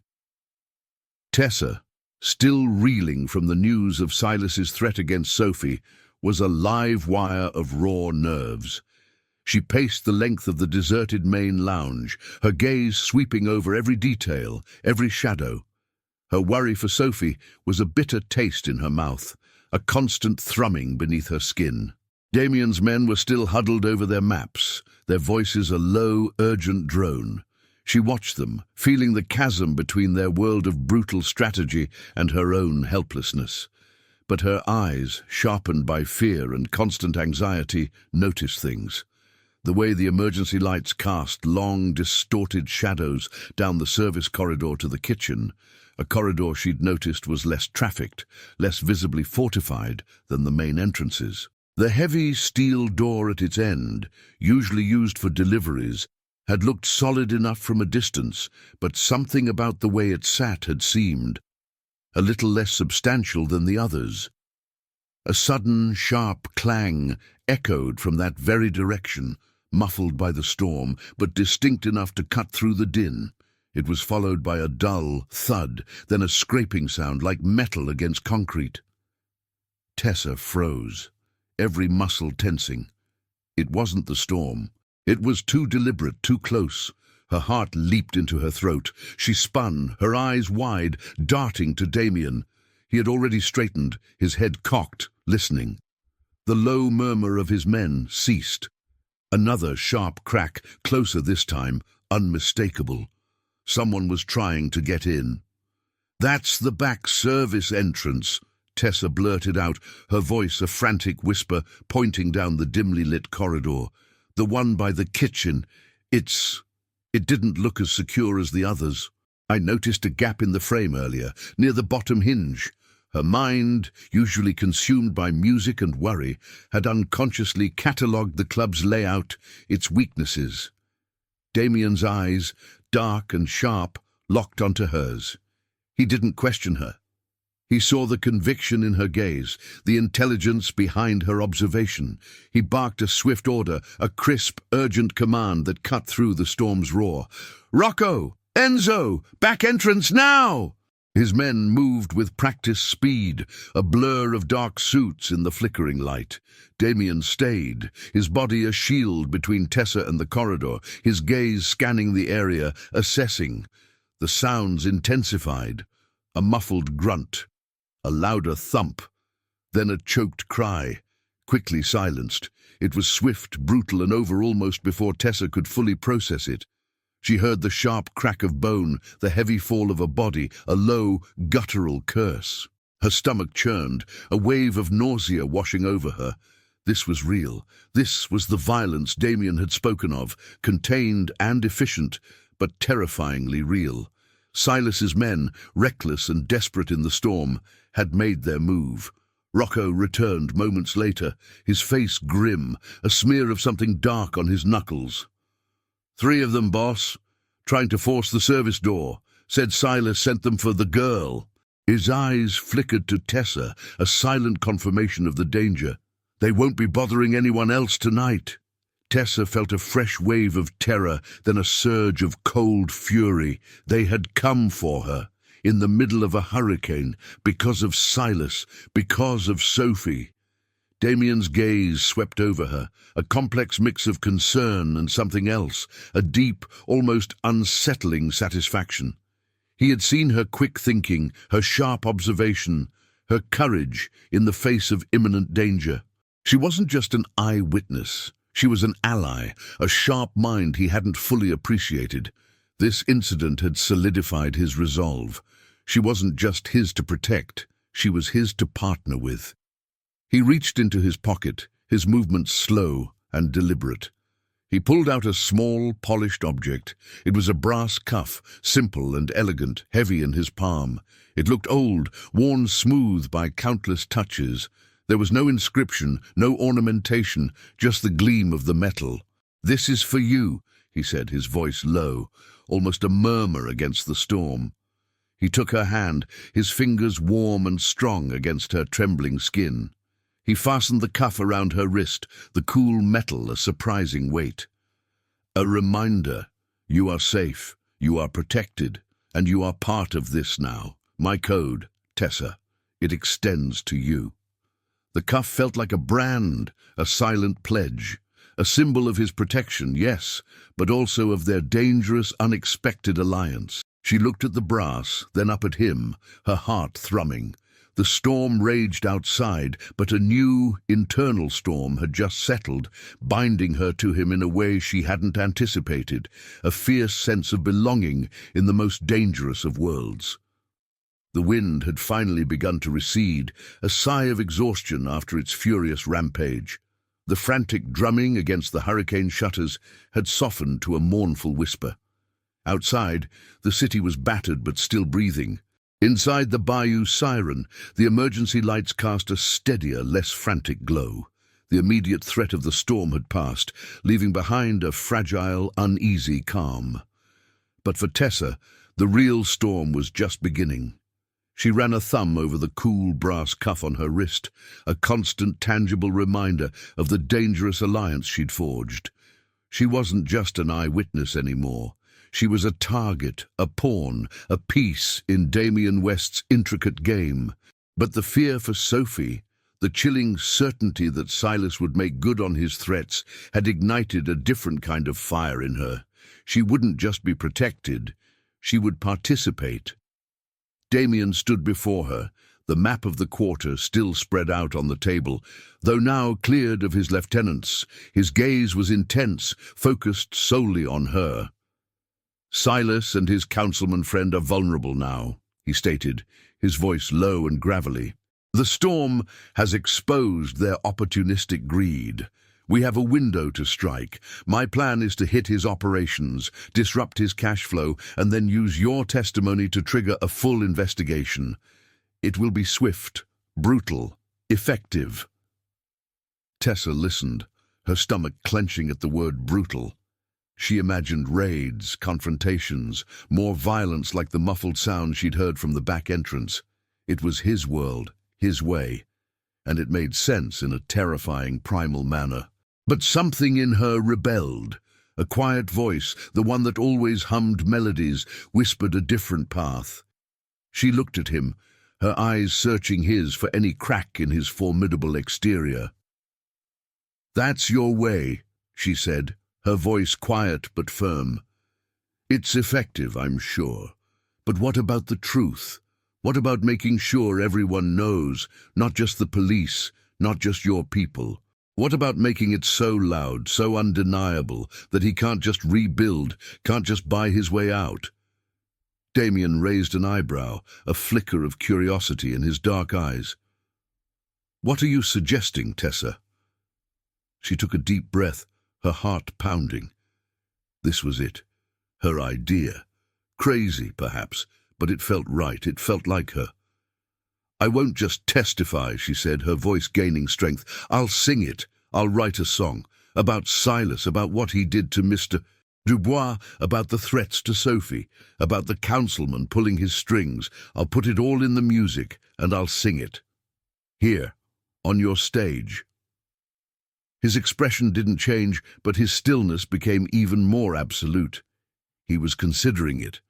Tessa, still reeling from the news of Silas's threat against Sophie, was a live wire of raw nerves. She paced the length of the deserted main lounge, her gaze sweeping over every detail, every shadow. Her worry for Sophie was a bitter taste in her mouth, a constant thrumming beneath her skin. Damien's men were still huddled over their maps, their voices a low, urgent drone. She watched them, feeling the chasm between their world of brutal strategy and her own helplessness. But her eyes, sharpened by fear and constant anxiety, noticed things. The way the emergency lights cast long, distorted shadows down the service corridor to the kitchen, a corridor she'd noticed was less trafficked, less visibly fortified than the main entrances. The heavy steel door at its end, usually used for deliveries, had looked solid enough from a distance, but something about the way it sat had seemed a little less substantial than the others. A sudden, sharp clang echoed from that very direction, muffled by the storm, but distinct enough to cut through the din. It was followed by a dull thud, then a scraping sound like metal against concrete. Tessa froze, every muscle tensing. It wasn't the storm. It was too deliberate, too close. Her heart leaped into her throat. She spun, her eyes wide, darting to Damien. He had already straightened, his head cocked, listening. The low murmur of his men ceased. Another sharp crack, closer this time, unmistakable. Someone was trying to get in. "That's the back service entrance," Tessa blurted out, her voice a frantic whisper, pointing down the dimly lit corridor. "The one by the kitchen. It didn't look as secure as the others. I noticed a gap in the frame earlier, near the bottom hinge." Her mind, usually consumed by music and worry, had unconsciously catalogued the club's layout, its weaknesses. Damien's eyes, dark and sharp, locked onto hers. He didn't question her. He saw the conviction in her gaze, the intelligence behind her observation. He barked a swift order, a crisp, urgent command that cut through the storm's roar. "Rocco! Enzo! Back entrance now!" His men moved with practiced speed, a blur of dark suits in the flickering light. Damien stayed, his body a shield between Tessa and the corridor, his gaze scanning the area, assessing. The sounds intensified. A muffled grunt, a louder thump, then a choked cry, quickly silenced. It was swift, brutal, and over almost before Tessa could fully process it. She heard the sharp crack of bone, the heavy fall of a body, a low, guttural curse. Her stomach churned, a wave of nausea washing over her. This was real. This was the violence Damien had spoken of, contained and efficient, but terrifyingly real. Silas's men, reckless and desperate in the storm, had made their move. Rocco returned moments later, his face grim, a smear of something dark on his knuckles. "3 of them, boss. Trying to force the service door. Said Silas sent them for the girl." His eyes flickered to Tessa, a silent confirmation of the danger. "They won't be bothering anyone else tonight." Tessa felt a fresh wave of terror, then a surge of cold fury. They had come for her, in the middle of a hurricane, because of Silas, because of Sophie. Damien's gaze swept over her, a complex mix of concern and something else, a deep, almost unsettling satisfaction. He had seen her quick thinking, her sharp observation, her courage in the face of imminent danger. She wasn't just an eyewitness. She was an ally, a sharp mind he hadn't fully appreciated. This incident had solidified his resolve. She wasn't just his to protect, she was his to partner with. He reached into his pocket, his movements slow and deliberate. He pulled out a small, polished object. It was a brass cuff, simple and elegant, heavy in his palm. It looked old, worn smooth by countless touches. There was no inscription, no ornamentation, just the gleam of the metal. "This is for you," he said, his voice low, almost a murmur against the storm. He took her hand, his fingers warm and strong against her trembling skin. He fastened the cuff around her wrist, the cool metal a surprising weight. "A reminder. You are safe, you are protected, and you are part of this now. My code, Tessa. It extends to you." The cuff felt like a brand, a silent pledge, a symbol of his protection, yes, but also of their dangerous, unexpected alliance. She looked at the brass, then up at him, her heart thrumming. The storm raged outside, but a new, internal storm had just settled, binding her to him in a way she hadn't anticipated, a fierce sense of belonging in the most dangerous of worlds. The wind had finally begun to recede, a sigh of exhaustion after its furious rampage. The frantic drumming against the hurricane shutters had softened to a mournful whisper. Outside, the city was battered but still breathing. Inside the bayou siren, the emergency lights cast a steadier, less frantic glow. The immediate threat of the storm had passed, leaving behind a fragile, uneasy calm. But for Tessa, the real storm was just beginning. She ran a thumb over the cool brass cuff on her wrist, a constant, tangible reminder of the dangerous alliance she'd forged. She wasn't just an eyewitness anymore. She was a target, a pawn, a piece in Damien West's intricate game. But the fear for Sophie, the chilling certainty that Silas would make good on his threats, had ignited a different kind of fire in her. She wouldn't just be protected, she would participate. Damien stood before her, The map of the quarter still spread out on the table, though now cleared of his lieutenants. His gaze was intense, focused solely on her. "Silas and his councilman friend are vulnerable now," he stated, his voice low and gravelly. "The storm has exposed their opportunistic greed. We have a window to strike. My plan is to hit his operations, disrupt his cash flow, and then use your testimony to trigger a full investigation. It will be swift, brutal, effective." Tessa listened, her stomach clenching at the word brutal. She imagined raids, confrontations, more violence like the muffled sound she'd heard from the back entrance. It was his world, his way, and it made sense in a terrifying primal manner. But something in her rebelled. A quiet voice, the one that always hummed melodies, whispered a different path. She looked at him, her eyes searching his for any crack in his formidable exterior. "That's your way," she said, her voice quiet but firm. "It's effective, I'm sure. But what about the truth? What about making sure everyone knows, not just the police, not just your people? What about making it so loud, so undeniable, that he can't just rebuild, can't just buy his way out?" Damien raised an eyebrow, a flicker of curiosity in his dark eyes. "What are you suggesting, Tessa?" She took a deep breath, her heart pounding. This was it, her idea. Crazy, perhaps, but it felt right, it felt like her. "I won't just testify," she said, her voice gaining strength. "I'll sing it. I'll write a song. About Silas, about what he did to Mr. Dubois, about the threats to Sophie, about the councilman pulling his strings. I'll put it all in the music, and I'll sing it. Here, on your stage." His expression didn't change, but his stillness became even more absolute. He was considering it.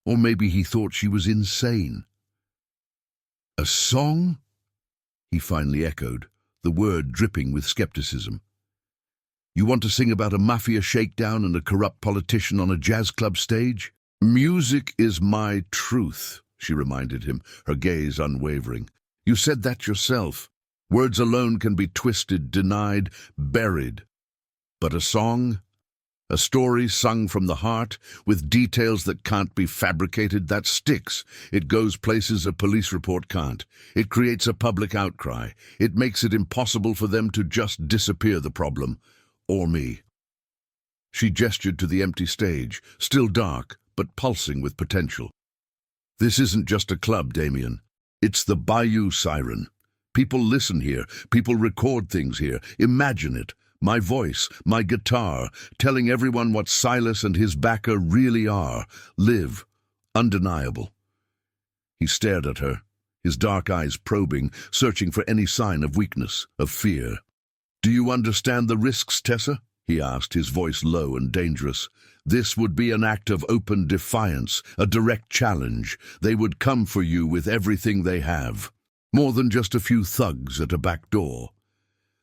Or maybe he thought she was insane. "A song?" he finally echoed, the word dripping with skepticism. "You want to sing about a mafia shakedown and a corrupt politician on a jazz club stage?" "Music is my truth," she reminded him, her gaze unwavering. "You said that yourself. Words alone can be twisted, denied, buried. But a song? A story sung from the heart, with details that can't be fabricated, that sticks. It goes places a police report can't. It creates a public outcry. It makes it impossible for them to just disappear the problem. Or me." She gestured to the empty stage, still dark, but pulsing with potential. "This isn't just a club, Damien. It's the Bayou Siren. People listen here. People record things here. Imagine it. My voice, my guitar, telling everyone what Silas and his backer really are. Live. Undeniable." He stared at her, his dark eyes probing, searching for any sign of weakness, of fear. "Do you understand the risks, Tessa?" he asked, his voice low and dangerous. "This would be an act of open defiance, a direct challenge. They would come for you with everything they have. More than just a few thugs at a back door."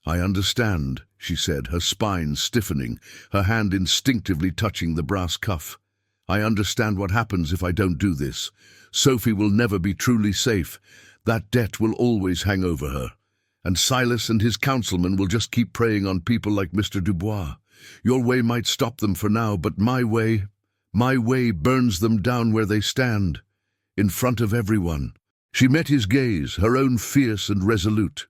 "I understand," she said, her spine stiffening, her hand instinctively touching the brass cuff. "I understand what happens if I don't do this. Sophie will never be truly safe. That debt will always hang over her. And Silas and his councilmen will just keep preying on people like Mr. Dubois. Your way might stop them for now, but my way burns them down where they stand, in front of everyone." She met his gaze, her own fierce and resolute.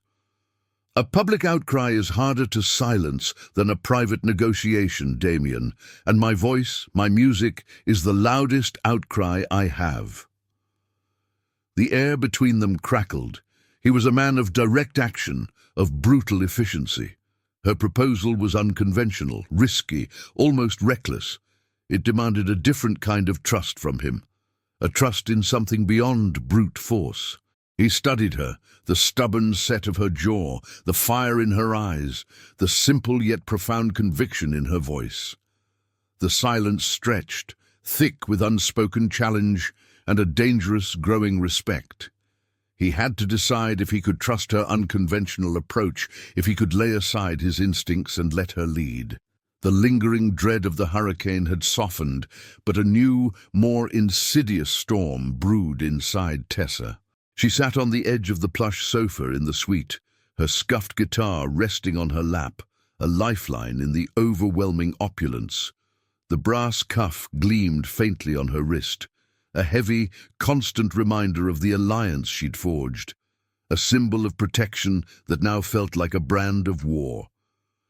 "A public outcry is harder to silence than a private negotiation, Damien, and my voice, my music, is the loudest outcry I have." The air between them crackled. He was a man of direct action, of brutal efficiency. Her proposal was unconventional, risky, almost reckless. It demanded a different kind of trust from him, a trust in something beyond brute force. He studied her, the stubborn set of her jaw, the fire in her eyes, the simple yet profound conviction in her voice. The silence stretched, thick with unspoken challenge and a dangerous growing respect. He had to decide if he could trust her unconventional approach, if he could lay aside his instincts and let her lead. The lingering dread of the hurricane had softened, but a new, more insidious storm brewed inside Tessa. She sat on the edge of the plush sofa in the suite, her scuffed guitar resting on her lap, a lifeline in the overwhelming opulence. The brass cuff gleamed faintly on her wrist, a heavy, constant reminder of the alliance she'd forged, a symbol of protection that now felt like a brand of war.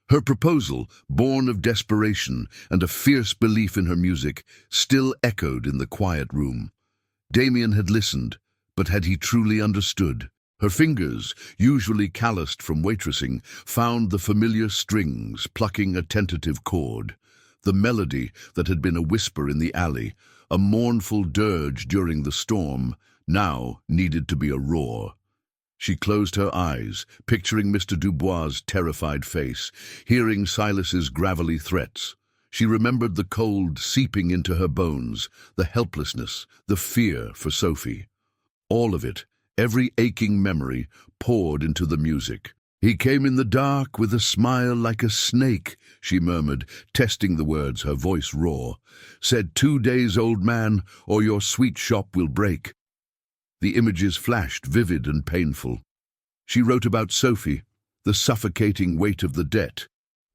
Her proposal, born of desperation and a fierce belief in her music, still echoed in the quiet room. Damien had listened, but had he truly understood? Her fingers, usually calloused from waitressing, found the familiar strings, plucking a tentative chord. The melody that had been a whisper in the alley, a mournful dirge during the storm, now needed to be a roar. She closed her eyes, picturing Mr. Dubois' terrified face, hearing Silas's gravelly threats. She remembered the cold seeping into her bones, the helplessness, the fear for Sophie. All of it, every aching memory, poured into the music. "He came in the dark with a smile like a snake," she murmured, testing the words, her voice raw. "Said 2 days, old man, or your sweet shop will break." The images flashed, vivid and painful. She wrote about Sophie, the suffocating weight of the debt,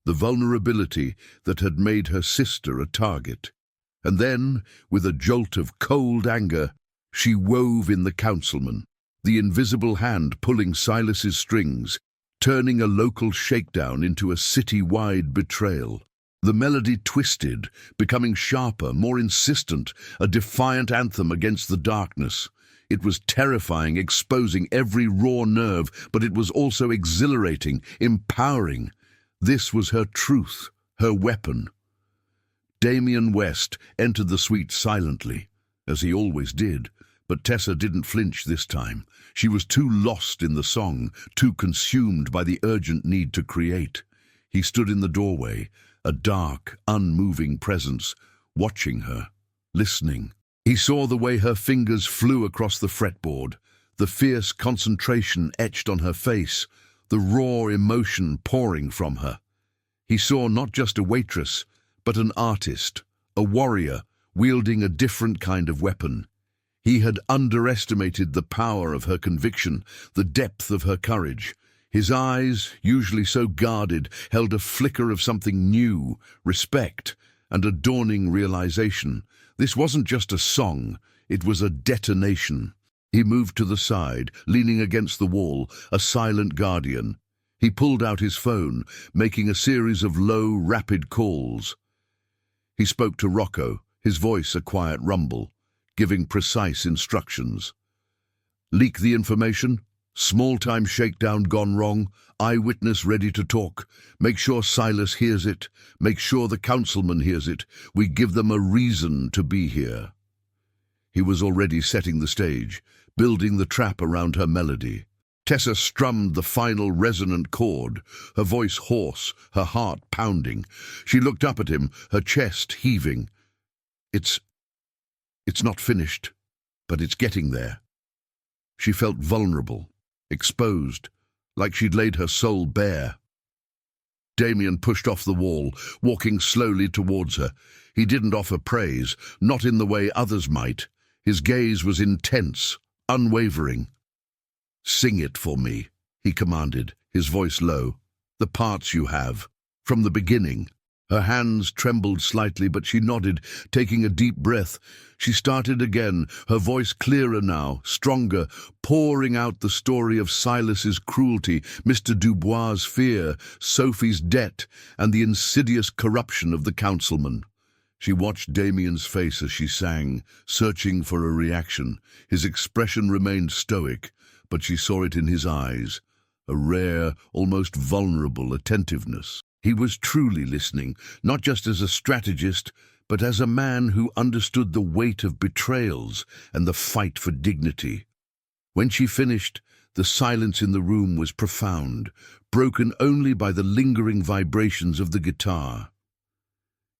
the vulnerability that had made her sister a target. And then, with a jolt of cold anger, she wove in the councilman, the invisible hand pulling Silas's strings, turning a local shakedown into a city-wide betrayal. The melody twisted, becoming sharper, more insistent, a defiant anthem against the darkness. It was terrifying, exposing every raw nerve, but it was also exhilarating, empowering. This was her truth, her weapon. Damien West entered the suite silently, as he always did, but Tessa didn't flinch this time. She was too lost in the song, too consumed by the urgent need to create. He stood in the doorway, a dark, unmoving presence, watching her, listening. He saw the way her fingers flew across the fretboard, the fierce concentration etched on her face, the raw emotion pouring from her. He saw not just a waitress, but an artist, a warrior, wielding a different kind of weapon. He had underestimated the power of her conviction, the depth of her courage. His eyes, usually so guarded, held a flicker of something new, respect, and a dawning realization. This wasn't just a song, it was a detonation. He moved to the side, leaning against the wall, a silent guardian. He pulled out his phone, making a series of low, rapid calls. He spoke to Rocco, his voice a quiet rumble, giving precise instructions. "Leak the information? Small-time shakedown gone wrong? Eyewitness ready to talk? Make sure Silas hears it. Make sure the councilman hears it. We give them a reason to be here." He was already setting the stage, building the trap around her melody. Tessa strummed the final resonant chord, her voice hoarse, her heart pounding. She looked up at him, her chest heaving. It's not finished, but it's getting there." She felt vulnerable, exposed, like she'd laid her soul bare. Damien pushed off the wall, walking slowly towards her. He didn't offer praise, not in the way others might. His gaze was intense, unwavering. "Sing it for me," he commanded, his voice low. "The parts you have, from the beginning." Her hands trembled slightly, but she nodded, taking a deep breath. She started again, her voice clearer now, stronger, pouring out the story of Silas's cruelty, Mr. Dubois' fear, Sophie's debt, and the insidious corruption of the councilman. She watched Damien's face as she sang, searching for a reaction. His expression remained stoic, but she saw it in his eyes, a rare, almost vulnerable attentiveness. He was truly listening, not just as a strategist, but as a man who understood the weight of betrayals and the fight for dignity. When she finished, the silence in the room was profound, broken only by the lingering vibrations of the guitar.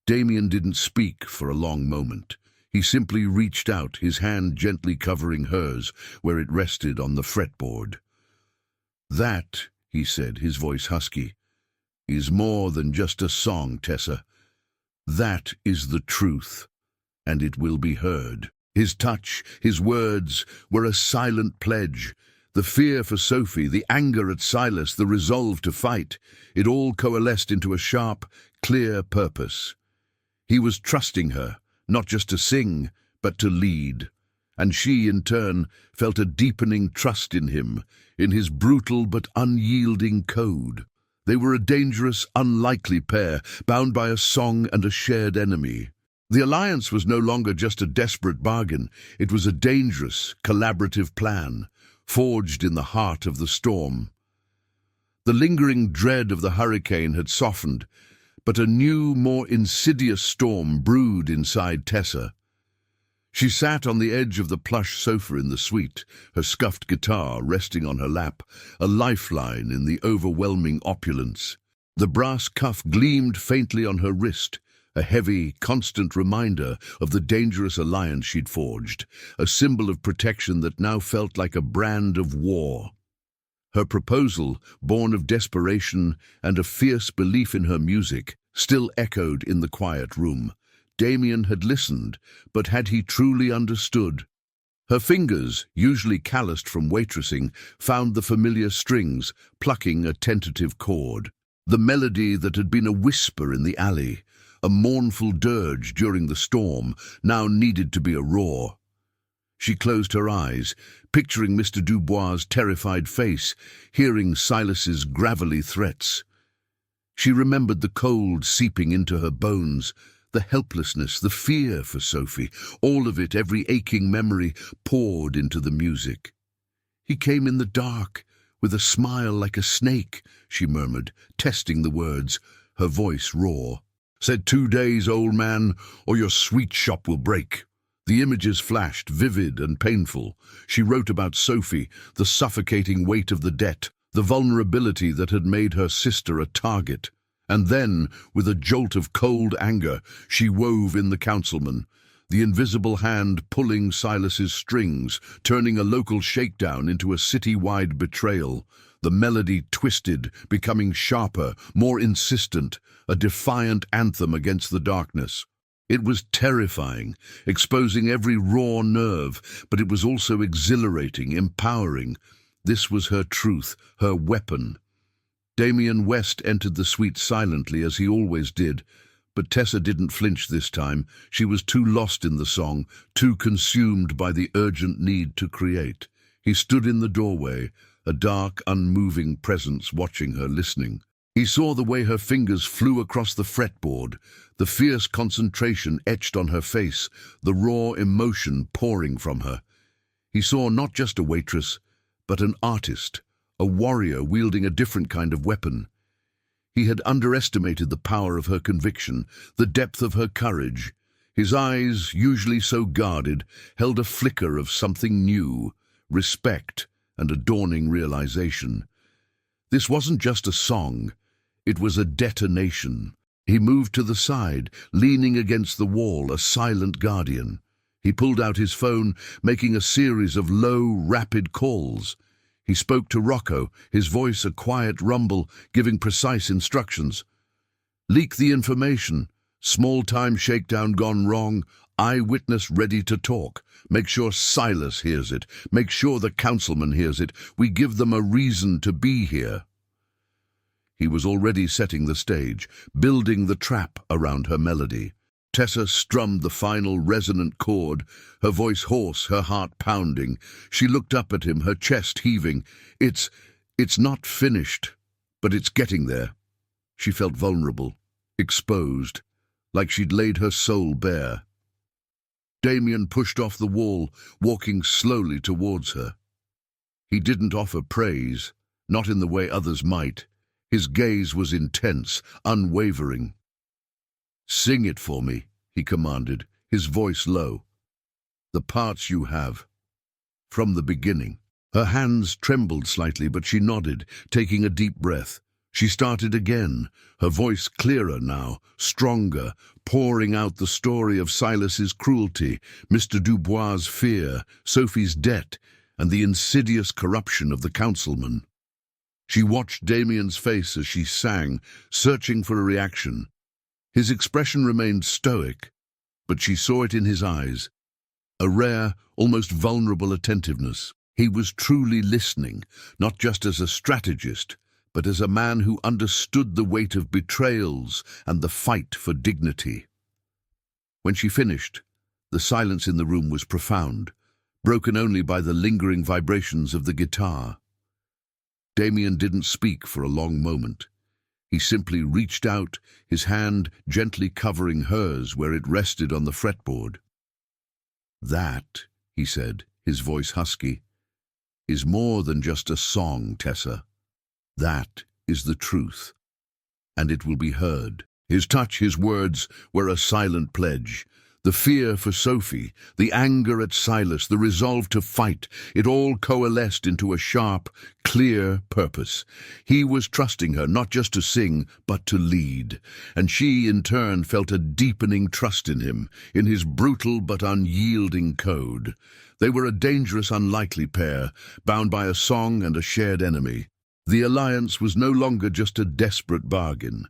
Damien didn't speak for a long moment. He simply reached out, his hand gently covering hers where it rested on the fretboard. "That," he said, his voice husky, "is more than just a song, Tessa. That is the truth, and it will be heard." His touch, his words, were a silent pledge. The fear for Sophie, the anger at Silas, the resolve to fight, it all coalesced into a sharp, clear purpose. He was trusting her, not just to sing, but to lead. And she, in turn, felt a deepening trust in him, in his brutal but unyielding code. They were a dangerous, unlikely pair, bound by a song and a shared enemy. The alliance was no longer just a desperate bargain. It was a dangerous, collaborative plan, forged in the heart of the storm. The lingering dread of the hurricane had softened, but a new, more insidious storm brewed inside Tessa. She sat on the edge of the plush sofa in the suite, her scuffed guitar resting on her lap, a lifeline in the overwhelming opulence. The brass cuff gleamed faintly on her wrist, a heavy, constant reminder of the dangerous alliance she'd forged, a symbol of protection that now felt like a brand of war. Her proposal, born of desperation and a fierce belief in her music, still echoed in the quiet room. Damien had listened, but had he truly understood? Her fingers, usually calloused from waitressing, found the familiar strings, plucking a tentative chord. The melody that had been a whisper in the alley, a mournful dirge during the storm, now needed to be a roar. She closed her eyes, picturing Mr. Dubois' terrified face, hearing Silas's gravelly threats. She remembered the cold seeping into her bones, the helplessness, the fear for Sophie, all of it, every aching memory, poured into the music. "He came in the dark, with a smile like a snake," she murmured, testing the words, her voice raw. "Said 2 days, old man, or your sweet shop will break." The images flashed, vivid and painful. She wrote about Sophie, the suffocating weight of the debt, the vulnerability that had made her sister a target. And then, with a jolt of cold anger, she wove in the councilman, the invisible hand pulling Silas's strings, turning a local shakedown into a city-wide betrayal. The melody twisted, becoming sharper, more insistent, a defiant anthem against the darkness. It was terrifying, exposing every raw nerve, but it was also exhilarating, empowering. This was her truth, her weapon. Damien West entered the suite silently, as he always did, but Tessa didn't flinch this time. She was too lost in the song, too consumed by the urgent need to create. He stood in the doorway, a dark, unmoving presence watching her, listening. He saw the way her fingers flew across the fretboard, the fierce concentration etched on her face, the raw emotion pouring from her. He saw not just a waitress, but an artist, a warrior wielding a different kind of weapon. He had underestimated the power of her conviction, the depth of her courage. His eyes, usually so guarded, held a flicker of something new, respect and a dawning realization. This wasn't just a song, it was a detonation. He moved to the side, leaning against the wall, a silent guardian. He pulled out his phone, making a series of low, rapid calls. He spoke to Rocco, his voice a quiet rumble, giving precise instructions. "Leak the information. Small-time shakedown gone wrong. Eyewitness ready to talk. Make sure Silas hears it. Make sure the councilman hears it. We give them a reason to be here." He was already setting the stage, building the trap around her melody. Tessa strummed the final resonant chord, her voice hoarse, her heart pounding. She looked up at him, her chest heaving. It's not finished, but it's getting there." She felt vulnerable, exposed, like she'd laid her soul bare. Damien pushed off the wall, walking slowly towards her. He didn't offer praise, not in the way others might. His gaze was intense, unwavering. "Sing it for me," he commanded, his voice low. "The parts you have. From the beginning." Her hands trembled slightly, but she nodded, taking a deep breath. She started again, her voice clearer now, stronger, pouring out the story of Silas's cruelty, Mr. Dubois' fear, Sophie's debt, and the insidious corruption of the councilman. She watched Damien's face as she sang, searching for a reaction. His expression remained stoic, but she saw it in his eyes. a rare, almost vulnerable attentiveness. He was truly listening, not just as a strategist, but as a man who understood the weight of betrayals and the fight for dignity. When she finished, the silence in the room was profound, broken only by the lingering vibrations of the guitar. Damien didn't speak for a long moment. He simply reached out, his hand gently covering hers where it rested on the fretboard. "That," he said, his voice husky, "is more than just a song, Tessa. That is the truth, and it will be heard." His touch, his words, were a silent pledge. The fear for Sophie, the anger at Silas, the resolve to fight, it all coalesced into a sharp, clear purpose. He was trusting her not just to sing, but to lead, and she, in turn, felt a deepening trust in him, in his brutal but unyielding code. They were a dangerous, unlikely pair, bound by a song and a shared enemy. The alliance was no longer just a desperate bargain.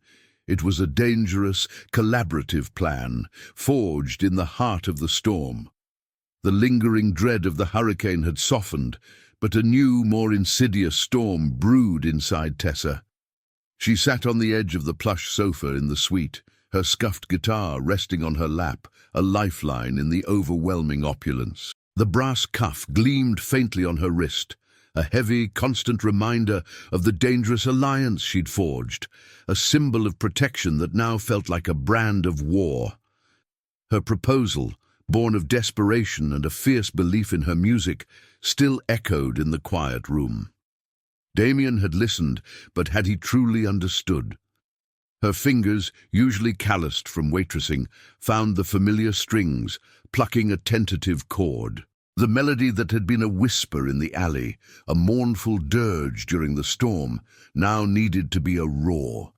It was a dangerous, collaborative plan, forged in the heart of the storm. The lingering dread of the hurricane had softened, but a new, more insidious storm brewed inside Tessa. She sat on the edge of the plush sofa in the suite, her scuffed guitar resting on her lap, a lifeline in the overwhelming opulence. The brass cuff gleamed faintly on her wrist, a heavy, constant reminder of the dangerous alliance she'd forged, a symbol of protection that now felt like a brand of war. Her proposal, born of desperation and a fierce belief in her music, still echoed in the quiet room. Damien had listened, but had he truly understood? Her fingers, usually calloused from waitressing, found the familiar strings, plucking a tentative chord. The melody that had been a whisper in the alley, a mournful dirge during the storm, now needed to be a roar.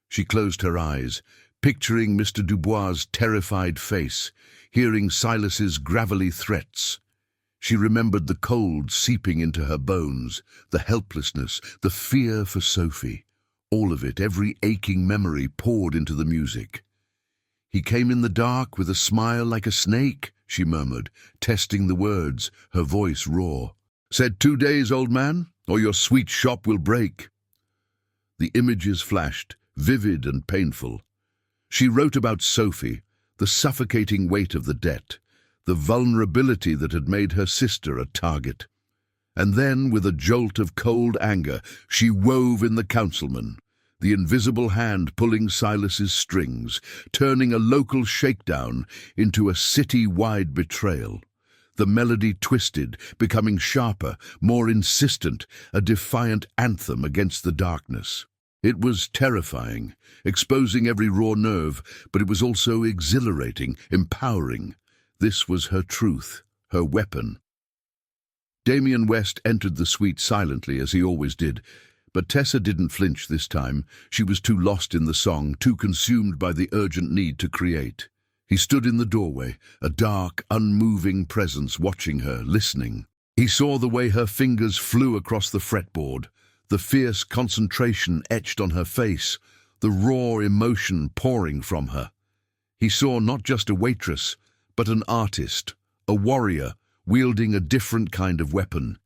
She closed her eyes, picturing Mr. Dubois' terrified face, hearing Silas's gravelly threats. She remembered the cold seeping into her bones, the helplessness, the fear for Sophie. All of it, every aching memory poured into the music. "He came in the dark with a smile like a snake," she murmured, testing the words, her voice raw. "Said 2 days, old man, or your sweet shop will break." The images flashed, vivid and painful. She wrote about Sophie, the suffocating weight of the debt, the vulnerability that had made her sister a target. And then, with a jolt of cold anger, she wove in the councilman, the invisible hand pulling Silas's strings, turning a local shakedown into a city-wide betrayal. The melody twisted, becoming sharper, more insistent, a defiant anthem against the darkness. It was terrifying, exposing every raw nerve, but it was also exhilarating, empowering. This was her truth, her weapon. Damien West entered the suite silently, as he always did, but Tessa didn't flinch this time. She was too lost in the song, too consumed by the urgent need to create. He stood in the doorway, a dark, unmoving presence watching her, listening. He saw the way her fingers flew across the fretboard, the fierce concentration etched on her face, the raw emotion pouring from her. He saw not just a waitress, but an artist, a warrior, wielding a different kind of weapon.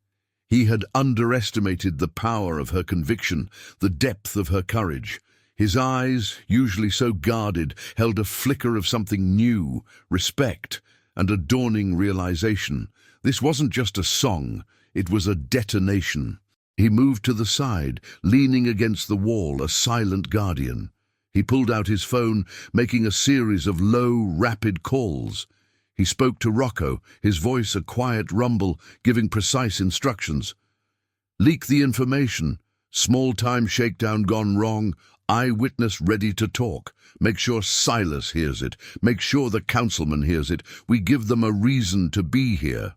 He had underestimated the power of her conviction, the depth of her courage. His eyes, usually so guarded, held a flicker of something new, respect, and a dawning realization. This wasn't just a song, it was a detonation. He moved to the side, leaning against the wall, a silent guardian. He pulled out his phone, making a series of low, rapid calls. He spoke to Rocco, his voice a quiet rumble, giving precise instructions. "Leak the information. Small-time shakedown gone wrong. Eyewitness ready to talk. Make sure Silas hears it. Make sure the councilman hears it. We give them a reason to be here."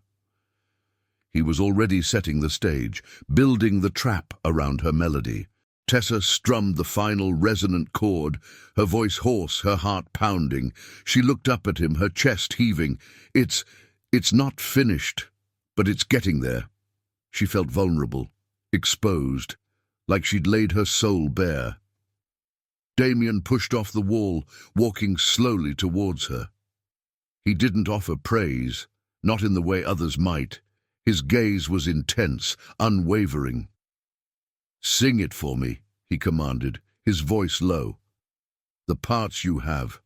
He was already setting the stage, building the trap around her melody. Tessa strummed the final resonant chord, her voice hoarse, her heart pounding. She looked up at him, her chest heaving. It's not finished, but it's getting there." She felt vulnerable, exposed, like she'd laid her soul bare. Damien pushed off the wall, walking slowly towards her. He didn't offer praise, not in the way others might. His gaze was intense, unwavering. "Sing it for me," he commanded, his voice low. "The parts you have.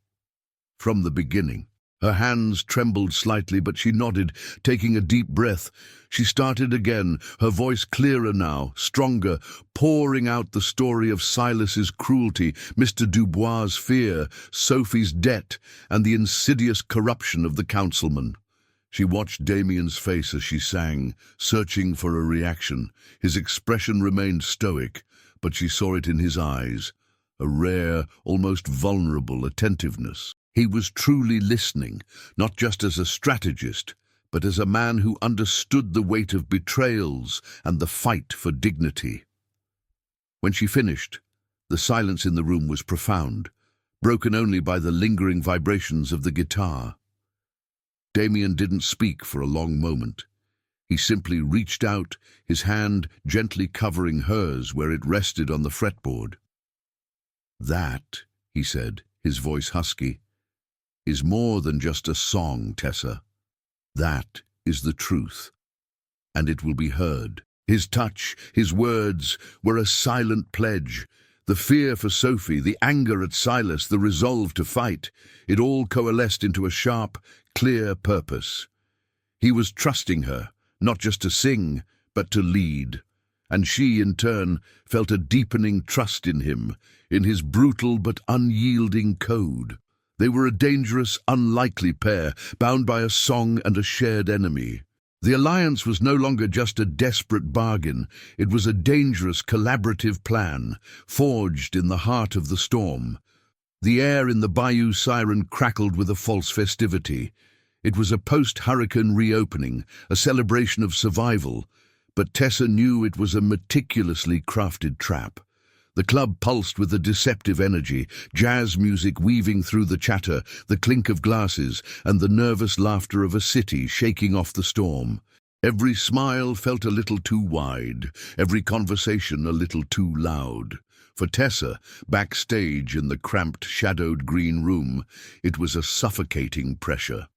From the beginning." Her hands trembled slightly, but she nodded, taking a deep breath. She started again, her voice clearer now, stronger, pouring out the story of Silas's cruelty, Mr. Dubois' fear, Sophie's debt, and the insidious corruption of the councilman. She watched Damien's face as she sang, searching for a reaction. His expression remained stoic, but she saw it in his eyes, a rare, almost vulnerable attentiveness. He was truly listening, not just as a strategist, but as a man who understood the weight of betrayals and the fight for dignity. When she finished, the silence in the room was profound, broken only by the lingering vibrations of the guitar. Damien didn't speak for a long moment. He simply reached out, his hand gently covering hers where it rested on the fretboard. "That," he said, his voice husky, "is more than just a song, Tessa. That is the truth, and it will be heard." His touch, his words, were a silent pledge. The fear for Sophie, the anger at Silas, the resolve to fight, it all coalesced into a sharp, clear purpose. He was trusting her, not just to sing, but to lead. And she, in turn, felt a deepening trust in him, in his brutal but unyielding code. They were a dangerous, unlikely pair, bound by a song and a shared enemy. The alliance was no longer just a desperate bargain. It was a dangerous, collaborative plan, forged in the heart of the storm. The air in the bayou siren crackled with a false festivity. It was a post-hurricane reopening, a celebration of survival, but Tessa knew it was a meticulously crafted trap. The club pulsed with a deceptive energy, jazz music weaving through the chatter, the clink of glasses, and the nervous laughter of a city shaking off the storm. Every smile felt a little too wide, every conversation a little too loud. For Tessa, backstage in the cramped, shadowed green room, it was a suffocating pressure.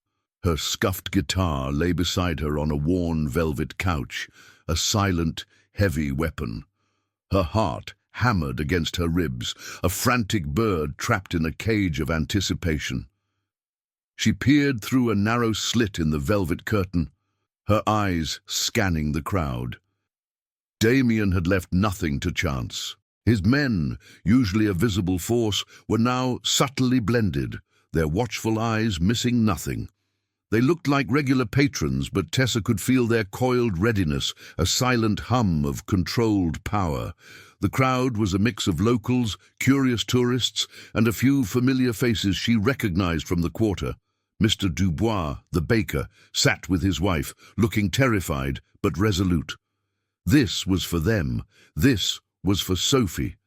Her scuffed guitar lay beside her on a worn velvet couch, a silent, heavy weapon. Her heart hammered against her ribs, a frantic bird trapped in a cage of anticipation. She peered through a narrow slit in the velvet curtain, her eyes scanning the crowd. Damien had left nothing to chance. His men, usually a visible force, were now subtly blended, their watchful eyes missing nothing. They looked like regular patrons, but Tessa could feel their coiled readiness, a silent hum of controlled power. The crowd was a mix of locals, curious tourists, and a few familiar faces she recognized from the quarter. Mr. Dubois, the baker, sat with his wife, looking terrified but resolute. This was for them. This was for Sophie.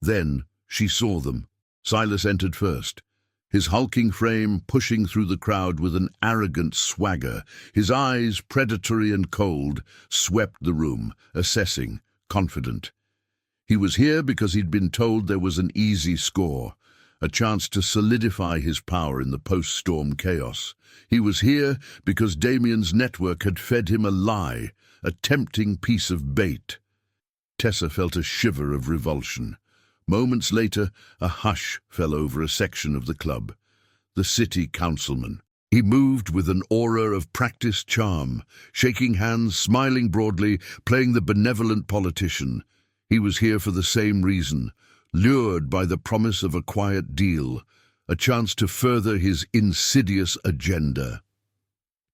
Then she saw them. Silas entered first, his hulking frame pushing through the crowd with an arrogant swagger. His eyes, predatory and cold, swept the room, assessing, confident. He was here because he'd been told there was an easy score, a chance to solidify his power in the post-storm chaos. He was here because Damien's network had fed him a lie, a tempting piece of bait. Tessa felt a shiver of revulsion. Moments later, a hush fell over a section of the club. The city councilman. He moved with an aura of practiced charm, shaking hands, smiling broadly, playing the benevolent politician. He was here for the same reason, lured by the promise of a quiet deal, a chance to further his insidious agenda.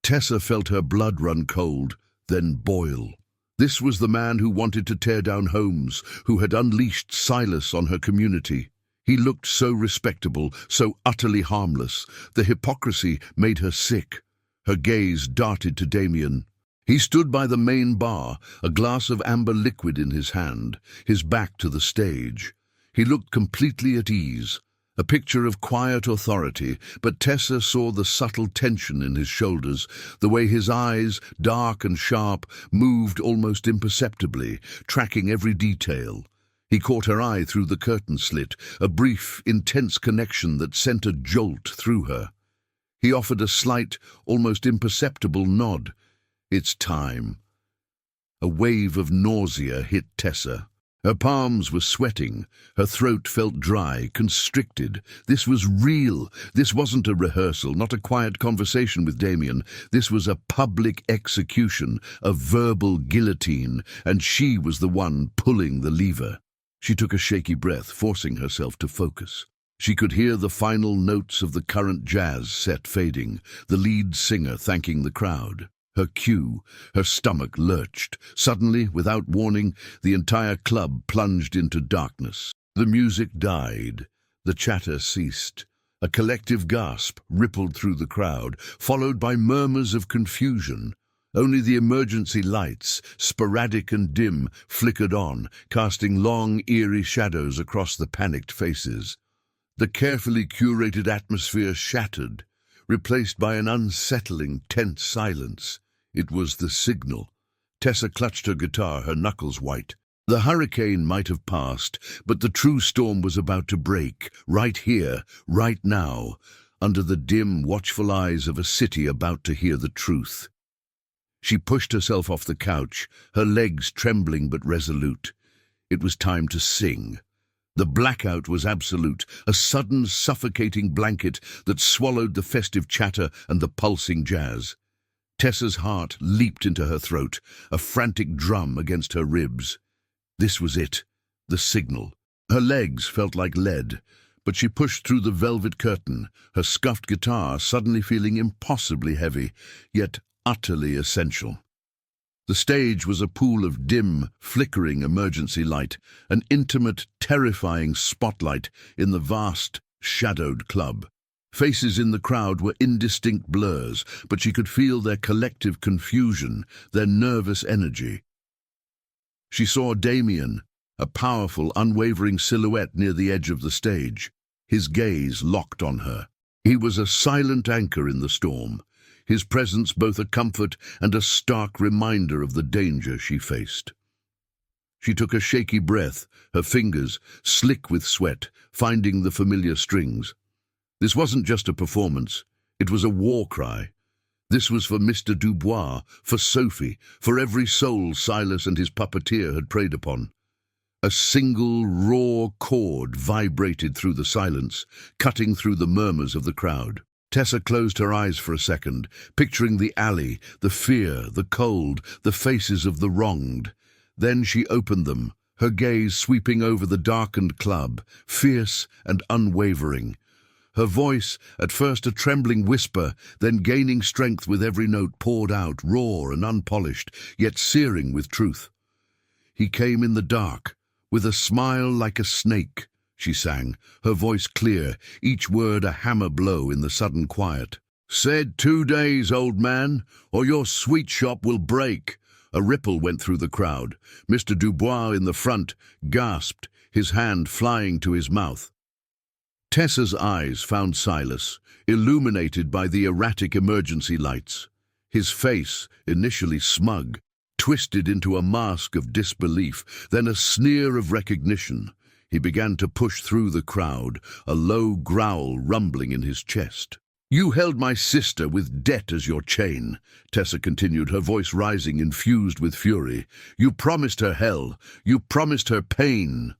Tessa felt her blood run cold, then boil. This was the man who wanted to tear down homes, who had unleashed Silas on her community. He looked so respectable, so utterly harmless. The hypocrisy made her sick. Her gaze darted to Damien. He stood by the main bar, a glass of amber liquid in his hand, his back to the stage. He looked completely at ease, a picture of quiet authority, but Tessa saw the subtle tension in his shoulders, the way his eyes, dark and sharp, moved almost imperceptibly, tracking every detail. He caught her eye through the curtain slit, a brief, intense connection that sent a jolt through her. He offered a slight, almost imperceptible nod. "It's time." A wave of nausea hit Tessa. Her palms were sweating. Her throat felt dry, constricted. This was real. This wasn't a rehearsal, not a quiet conversation with Damien. This was a public execution, a verbal guillotine, and she was the one pulling the lever. She took a shaky breath, forcing herself to focus. She could hear the final notes of the current jazz set fading, the lead singer thanking the crowd. Her cue, her stomach lurched. Suddenly, without warning, the entire club plunged into darkness. The music died. The chatter ceased. A collective gasp rippled through the crowd, followed by murmurs of confusion. Only the emergency lights, sporadic and dim, flickered on, casting long, eerie shadows across the panicked faces. The carefully curated atmosphere shattered, replaced by an unsettling, tense silence. It was the signal. Tessa clutched her guitar, her knuckles white. The hurricane might have passed, but the true storm was about to break, right here, right now, under the dim, watchful eyes of a city about to hear the truth. She pushed herself off the couch, her legs trembling but resolute. It was time to sing. The blackout was absolute, a sudden, suffocating blanket that swallowed the festive chatter and the pulsing jazz. Tessa's heart leaped into her throat, a frantic drum against her ribs. This was it, the signal. Her legs felt like lead, but she pushed through the velvet curtain, her scuffed guitar suddenly feeling impossibly heavy, yet utterly essential. The stage was a pool of dim, flickering emergency light, an intimate, terrifying spotlight in the vast, shadowed club. Faces in the crowd were indistinct blurs, but she could feel their collective confusion, their nervous energy. She saw Damien, a powerful, unwavering silhouette near the edge of the stage. His gaze locked on her. He was a silent anchor in the storm, his presence both a comfort and a stark reminder of the danger she faced. She took a shaky breath, her fingers slick with sweat, finding the familiar strings. This wasn't just a performance, it was a war cry. This was for Mr. Dubois, for Sophie, for every soul Silas and his puppeteer had preyed upon. A single, raw chord vibrated through the silence, cutting through the murmurs of the crowd. Tessa closed her eyes for a second, picturing the alley, the fear, the cold, the faces of the wronged. Then she opened them, her gaze sweeping over the darkened club, fierce and unwavering. Her voice, at first a trembling whisper, then gaining strength with every note poured out, raw and unpolished, yet searing with truth. "He came in the dark, with a smile like a snake," she sang, her voice clear, each word a hammer blow in the sudden quiet. "Said 2 days, old man, or your sweet shop will break." A ripple went through the crowd. Mr. Dubois in the front gasped, his hand flying to his mouth. Tessa's eyes found Silas, illuminated by the erratic emergency lights. His face, initially smug, twisted into a mask of disbelief, then a sneer of recognition. He began to push through the crowd, a low growl rumbling in his chest. "You held my sister with debt as your chain," Tessa continued, her voice rising, infused with fury. "You promised her hell. You promised her pain."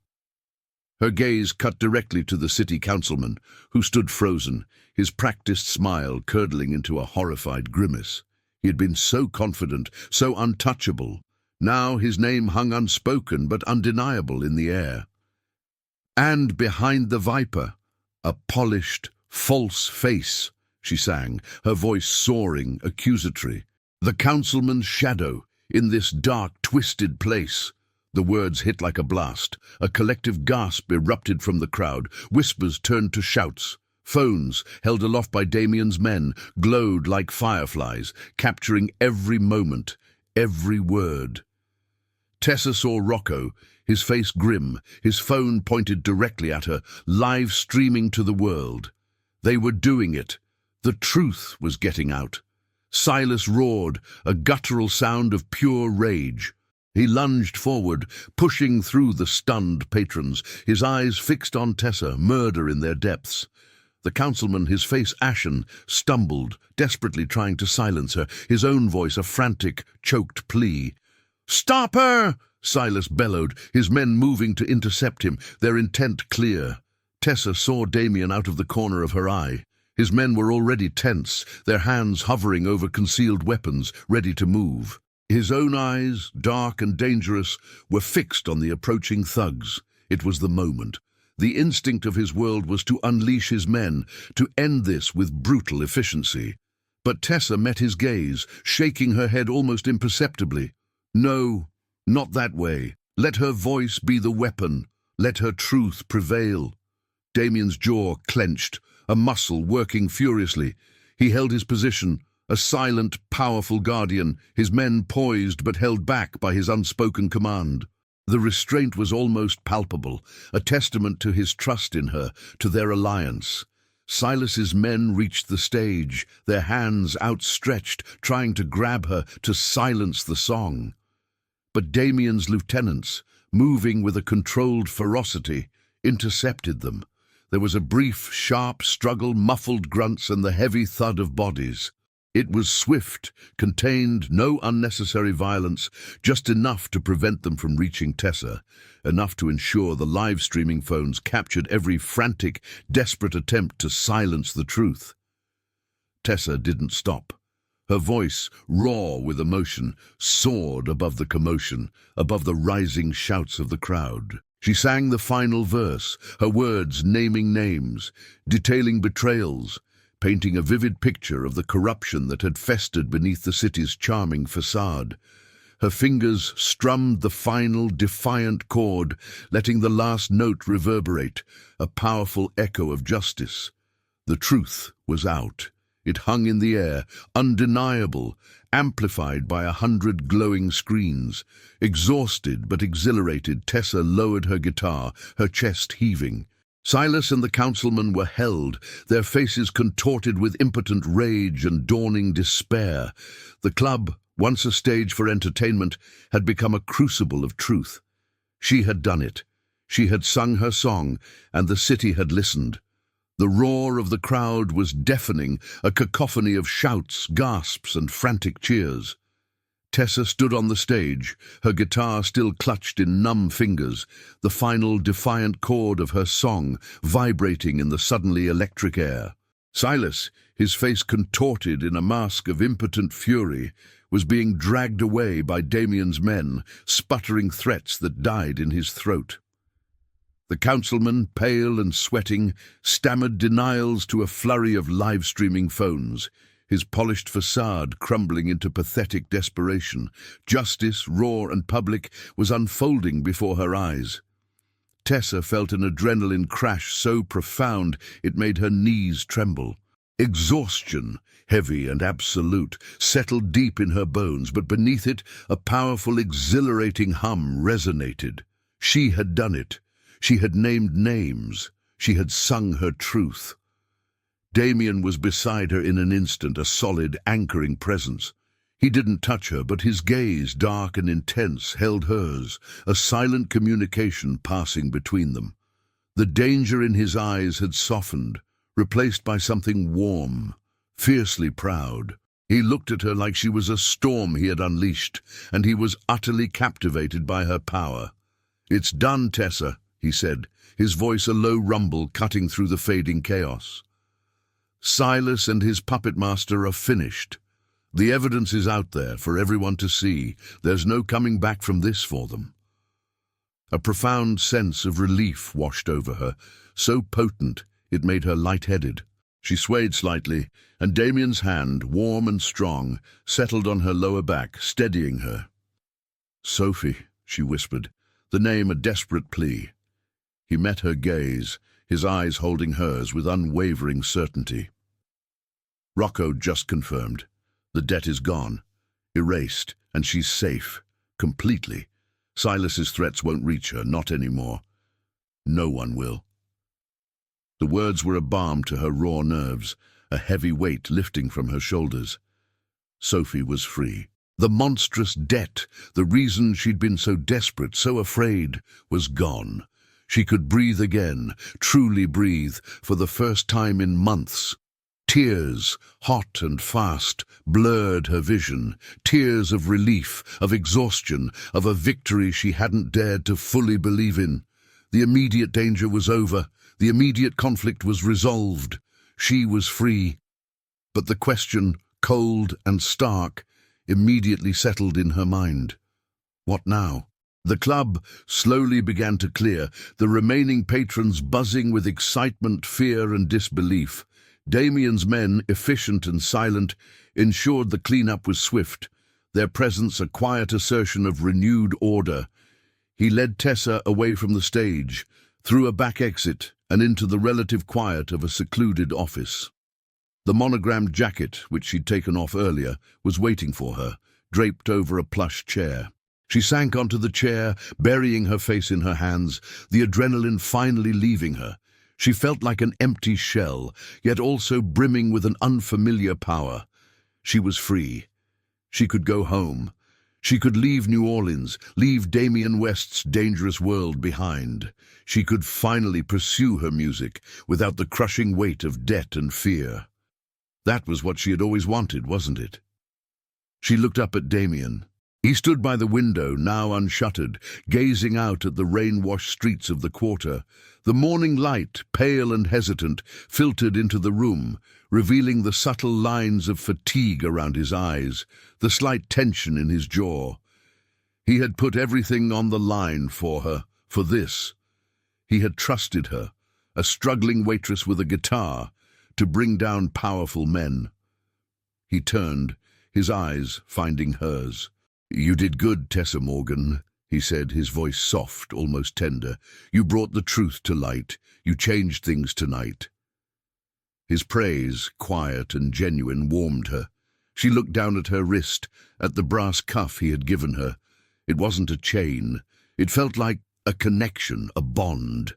Her gaze cut directly to the city councilman, who stood frozen, his practiced smile curdling into a horrified grimace. He had been so confident, so untouchable. Now his name hung unspoken but undeniable in the air. "And behind the viper, a polished, false face," she sang, her voice soaring, accusatory. "The councilman's shadow, in this dark, twisted place." The words hit like a blast. A collective gasp erupted from the crowd. Whispers turned to shouts. Phones, held aloft by Damien's men, glowed like fireflies, capturing every moment, every word. Tessa saw Rocco, his face grim, his phone pointed directly at her, live streaming to the world. They were doing it. The truth was getting out. Silas roared, a guttural sound of pure rage. He lunged forward, pushing through the stunned patrons, his eyes fixed on Tessa, murder in their depths. The councilman, his face ashen, stumbled, desperately trying to silence her, his own voice a frantic, choked plea. "Stop her!" Silas bellowed, his men moving to intercept him, their intent clear. Tessa saw Damien out of the corner of her eye. His men were already tense, their hands hovering over concealed weapons, ready to move. His own eyes, dark and dangerous, were fixed on the approaching thugs. It was the moment. The instinct of his world was to unleash his men, to end this with brutal efficiency. But Tessa met his gaze, shaking her head almost imperceptibly. No, not that way. Let her voice be the weapon. Let her truth prevail. Damien's jaw clenched, a muscle working furiously. He held his position, a silent, powerful guardian, his men poised but held back by his unspoken command. The restraint was almost palpable, a testament to his trust in her, to their alliance. Silas's men reached the stage, their hands outstretched, trying to grab her, to silence the song. But Damien's lieutenants, moving with a controlled ferocity, intercepted them. There was a brief, sharp struggle, muffled grunts, and the heavy thud of bodies. It was swift, contained, no unnecessary violence, just enough to prevent them from reaching Tessa, enough to ensure the live-streaming phones captured every frantic, desperate attempt to silence the truth. Tessa didn't stop. Her voice, raw with emotion, soared above the commotion, above the rising shouts of the crowd. She sang the final verse, her words naming names, detailing betrayals, painting a vivid picture of the corruption that had festered beneath the city's charming facade. Her fingers strummed the final, defiant chord, letting the last note reverberate, a powerful echo of justice. The truth was out. It hung in the air, undeniable, amplified by 100 glowing screens. Exhausted but exhilarated, Tessa lowered her guitar, her chest heaving. Silas and the councilman were held, their faces contorted with impotent rage and dawning despair. The club, once a stage for entertainment, had become a crucible of truth. She had done it. She had sung her song, and the city had listened. The roar of the crowd was deafening, a cacophony of shouts, gasps, and frantic cheers. Tessa stood on the stage, her guitar still clutched in numb fingers, the final defiant chord of her song vibrating in the suddenly electric air. Silas, his face contorted in a mask of impotent fury, was being dragged away by Damien's men, sputtering threats that died in his throat. The councilman, pale and sweating, stammered denials to a flurry of live-streaming phones, his polished facade crumbling into pathetic desperation. Justice, raw and public, was unfolding before her eyes. Tessa felt an adrenaline crash so profound it made her knees tremble. Exhaustion, heavy and absolute, settled deep in her bones, but beneath it a powerful, exhilarating hum resonated. She had done it. She had named names. She had sung her truth. Damien was beside her in an instant, a solid, anchoring presence. He didn't touch her, but his gaze, dark and intense, held hers, a silent communication passing between them. The danger in his eyes had softened, replaced by something warm, fiercely proud. He looked at her like she was a storm he had unleashed, and he was utterly captivated by her power. "It's done, Tessa," he said, his voice a low rumble cutting through the fading chaos. "Silas and his puppet master are finished. The evidence is out there for everyone to see. There's no coming back from this for them." A profound sense of relief washed over her, so potent it made her lightheaded. She swayed slightly, and Damien's hand, warm and strong, settled on her lower back, steadying her. "Sophie," she whispered, the name a desperate plea. He met her gaze, his eyes holding hers with unwavering certainty. "Rocco just confirmed. The debt is gone, erased, and she's safe, completely. Silas's threats won't reach her, not anymore. No one will." The words were a balm to her raw nerves, a heavy weight lifting from her shoulders. Sophie was free. The monstrous debt, the reason she'd been so desperate, so afraid, was gone. She could breathe again, truly breathe, for the first time in months. Tears, hot and fast, blurred her vision, tears of relief, of exhaustion, of a victory she hadn't dared to fully believe in. The immediate danger was over, the immediate conflict was resolved. She was free. But the question, cold and stark, immediately settled in her mind. What now? The club slowly began to clear, the remaining patrons buzzing with excitement, fear and disbelief. Damien's men, efficient and silent, ensured the cleanup was swift, their presence a quiet assertion of renewed order. He led Tessa away from the stage, through a back exit and into the relative quiet of a secluded office. The monogrammed jacket, which she'd taken off earlier, was waiting for her, draped over a plush chair. She sank onto the chair, burying her face in her hands, the adrenaline finally leaving her. She felt like an empty shell, yet also brimming with an unfamiliar power. She was free. She could go home. She could leave New Orleans, leave Damien West's dangerous world behind. She could finally pursue her music without the crushing weight of debt and fear. That was what she had always wanted, wasn't it? She looked up at Damien. He stood by the window, now unshuttered, gazing out at the rain-washed streets of the quarter. The morning light, pale and hesitant, filtered into the room, revealing the subtle lines of fatigue around his eyes, the slight tension in his jaw. He had put everything on the line for her, for this. He had trusted her, a struggling waitress with a guitar, to bring down powerful men. He turned, his eyes finding hers. "You did good, Tessa Morgan," he said, his voice soft, almost tender. "You brought the truth to light. You changed things tonight." His praise, quiet and genuine, warmed her. She looked down at her wrist, at the brass cuff he had given her. It wasn't a chain. It felt like a connection, a bond.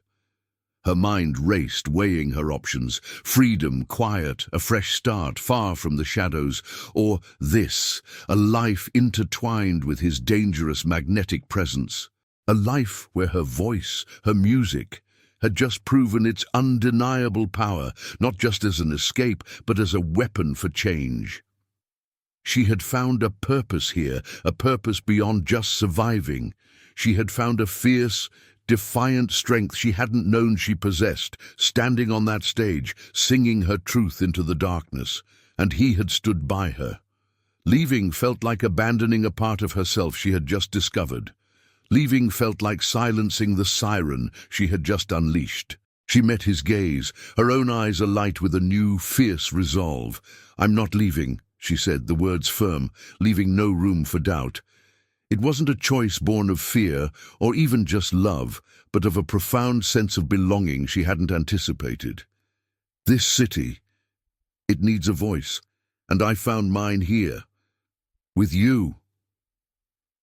Her mind raced, weighing her options. Freedom, quiet, a fresh start, far from the shadows. Or this, a life intertwined with his dangerous magnetic presence. A life where her voice, her music, had just proven its undeniable power, not just as an escape, but as a weapon for change. She had found a purpose here, a purpose beyond just surviving. She had found a fierce, defiant strength she hadn't known she possessed, standing on that stage, singing her truth into the darkness, and he had stood by her. Leaving felt like abandoning a part of herself she had just discovered. Leaving felt like silencing the siren she had just unleashed. She met his gaze, her own eyes alight with a new, fierce resolve. "I'm not leaving," she said, the words firm, leaving no room for doubt. It wasn't a choice born of fear, or even just love, but of a profound sense of belonging she hadn't anticipated. "This city, it needs a voice, and I found mine here. With you."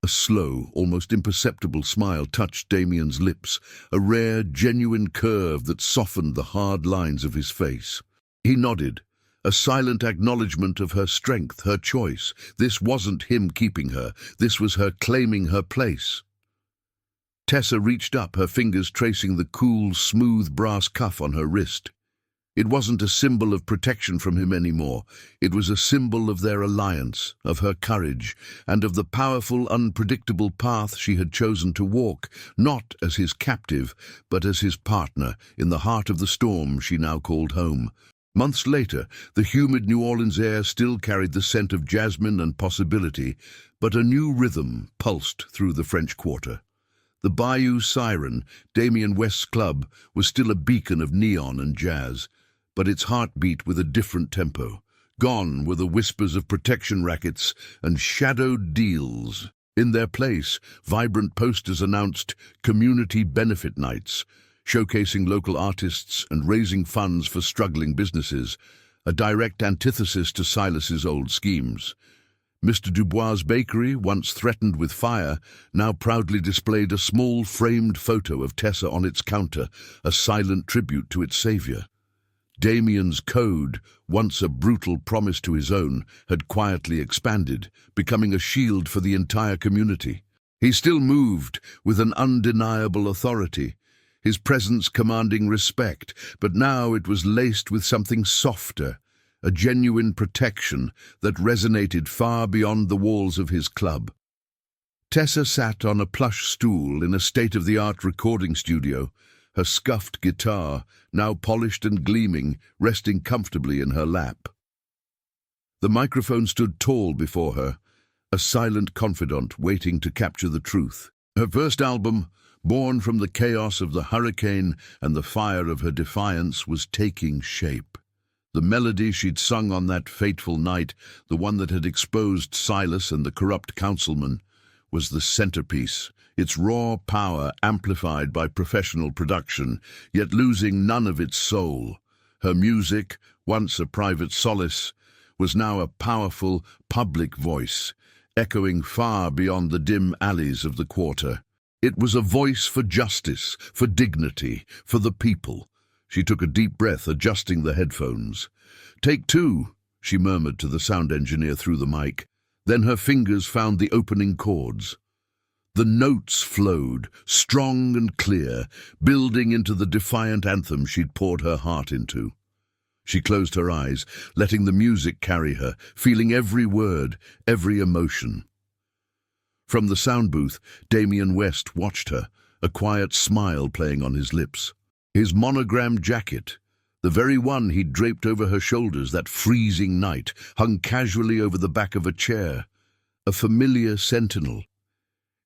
A slow, almost imperceptible smile touched Damien's lips, a rare, genuine curve that softened the hard lines of his face. He nodded, a silent acknowledgement of her strength, her choice. This wasn't him keeping her, this was her claiming her place. Tessa reached up, her fingers tracing the cool, smooth brass cuff on her wrist. It wasn't a symbol of protection from him anymore. It was a symbol of their alliance, of her courage, and of the powerful, unpredictable path she had chosen to walk, not as his captive, but as his partner, in the heart of the storm she now called home. Months later, the humid New Orleans air still carried the scent of jasmine and possibility, but a new rhythm pulsed through the French Quarter. The Bayou Siren, Damien West's club, was still a beacon of neon and jazz, but its heart beat with a different tempo. Gone were the whispers of protection rackets and shadowed deals. In their place, vibrant posters announced community benefit nights, showcasing local artists and raising funds for struggling businesses, a direct antithesis to Silas's old schemes. Mr. Dubois' bakery, once threatened with fire, now proudly displayed a small framed photo of Tessa on its counter, a silent tribute to its savior. Damien's code, once a brutal promise to his own, had quietly expanded, becoming a shield for the entire community. He still moved with an undeniable authority, his presence commanding respect, but now it was laced with something softer, a genuine protection that resonated far beyond the walls of his club. Tessa sat on a plush stool in a state-of-the-art recording studio, her scuffed guitar, now polished and gleaming, resting comfortably in her lap. The microphone stood tall before her, a silent confidant waiting to capture the truth. Her first album, born from the chaos of the hurricane and the fire of her defiance, was taking shape. The melody she'd sung on that fateful night, the one that had exposed Silas and the corrupt councilman, was the centerpiece, its raw power amplified by professional production, yet losing none of its soul. Her music, once a private solace, was now a powerful, public voice, echoing far beyond the dim alleys of the quarter. It was a voice for justice, for dignity, for the people. She took a deep breath, adjusting the headphones. "Take two," she murmured to the sound engineer through the mic. Then her fingers found the opening chords. The notes flowed, strong and clear, building into the defiant anthem she'd poured her heart into. She closed her eyes, letting the music carry her, feeling every word, every emotion. From the sound booth, Damien West watched her, a quiet smile playing on his lips. His monogrammed jacket, the very one he'd draped over her shoulders that freezing night, hung casually over the back of a chair, a familiar sentinel.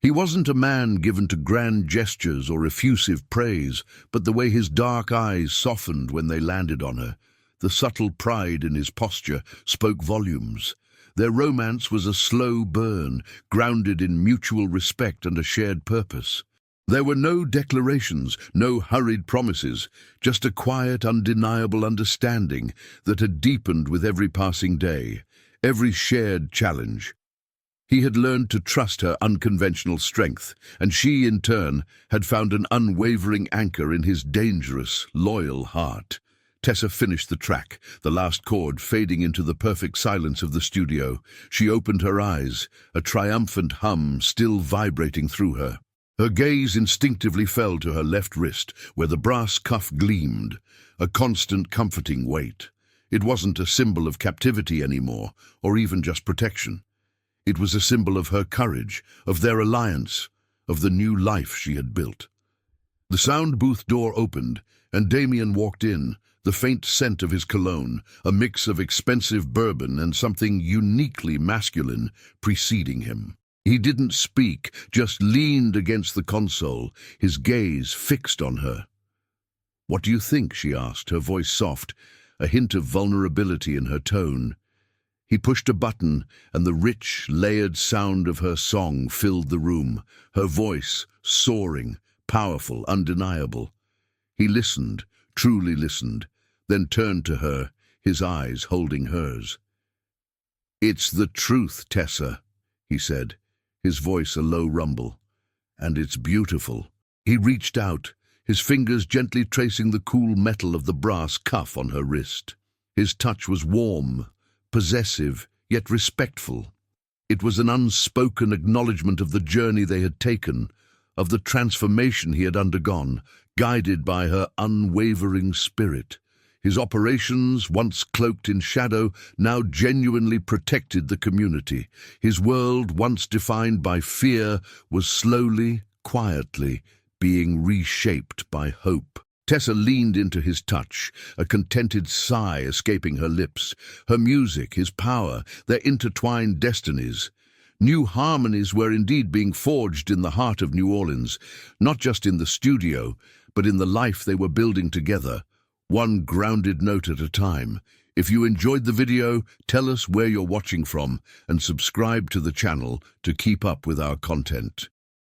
He wasn't a man given to grand gestures or effusive praise, but the way his dark eyes softened when they landed on her, the subtle pride in his posture, spoke volumes. Their romance was a slow burn, grounded in mutual respect and a shared purpose. There were no declarations, no hurried promises, just a quiet, undeniable understanding that had deepened with every passing day, every shared challenge. He had learned to trust her unconventional strength, and she, in turn, had found an unwavering anchor in his dangerous, loyal heart. Tessa finished the track, the last chord fading into the perfect silence of the studio. She opened her eyes, a triumphant hum still vibrating through her. Her gaze instinctively fell to her left wrist, where the brass cuff gleamed, a constant comforting weight. It wasn't a symbol of captivity anymore, or even just protection. It was a symbol of her courage, of their alliance, of the new life she had built. The sound booth door opened, and Damien walked in, the faint scent of his cologne, a mix of expensive bourbon and something uniquely masculine, preceding him. He didn't speak, just leaned against the console, his gaze fixed on her. "What do you think?" she asked, her voice soft, a hint of vulnerability in her tone. He pushed a button, and the rich, layered sound of her song filled the room, her voice soaring, powerful, undeniable. He listened, truly listened, then turned to her, his eyes holding hers. "It's the truth, Tessa," he said, his voice a low rumble. "And it's beautiful." He reached out, his fingers gently tracing the cool metal of the brass cuff on her wrist. His touch was warm, possessive, yet respectful. It was an unspoken acknowledgement of the journey they had taken, of the transformation he had undergone, guided by her unwavering spirit. His operations, once cloaked in shadow, now genuinely protected the community. His world, once defined by fear, was slowly, quietly, being reshaped by hope. Tessa leaned into his touch, a contented sigh escaping her lips. Her music, his power, their intertwined destinies. New harmonies were indeed being forged in the heart of New Orleans, not just in the studio, but in the life they were building together, one grounded note at a time. If you enjoyed the video, tell us where you're watching from and subscribe to the channel to keep up with our content.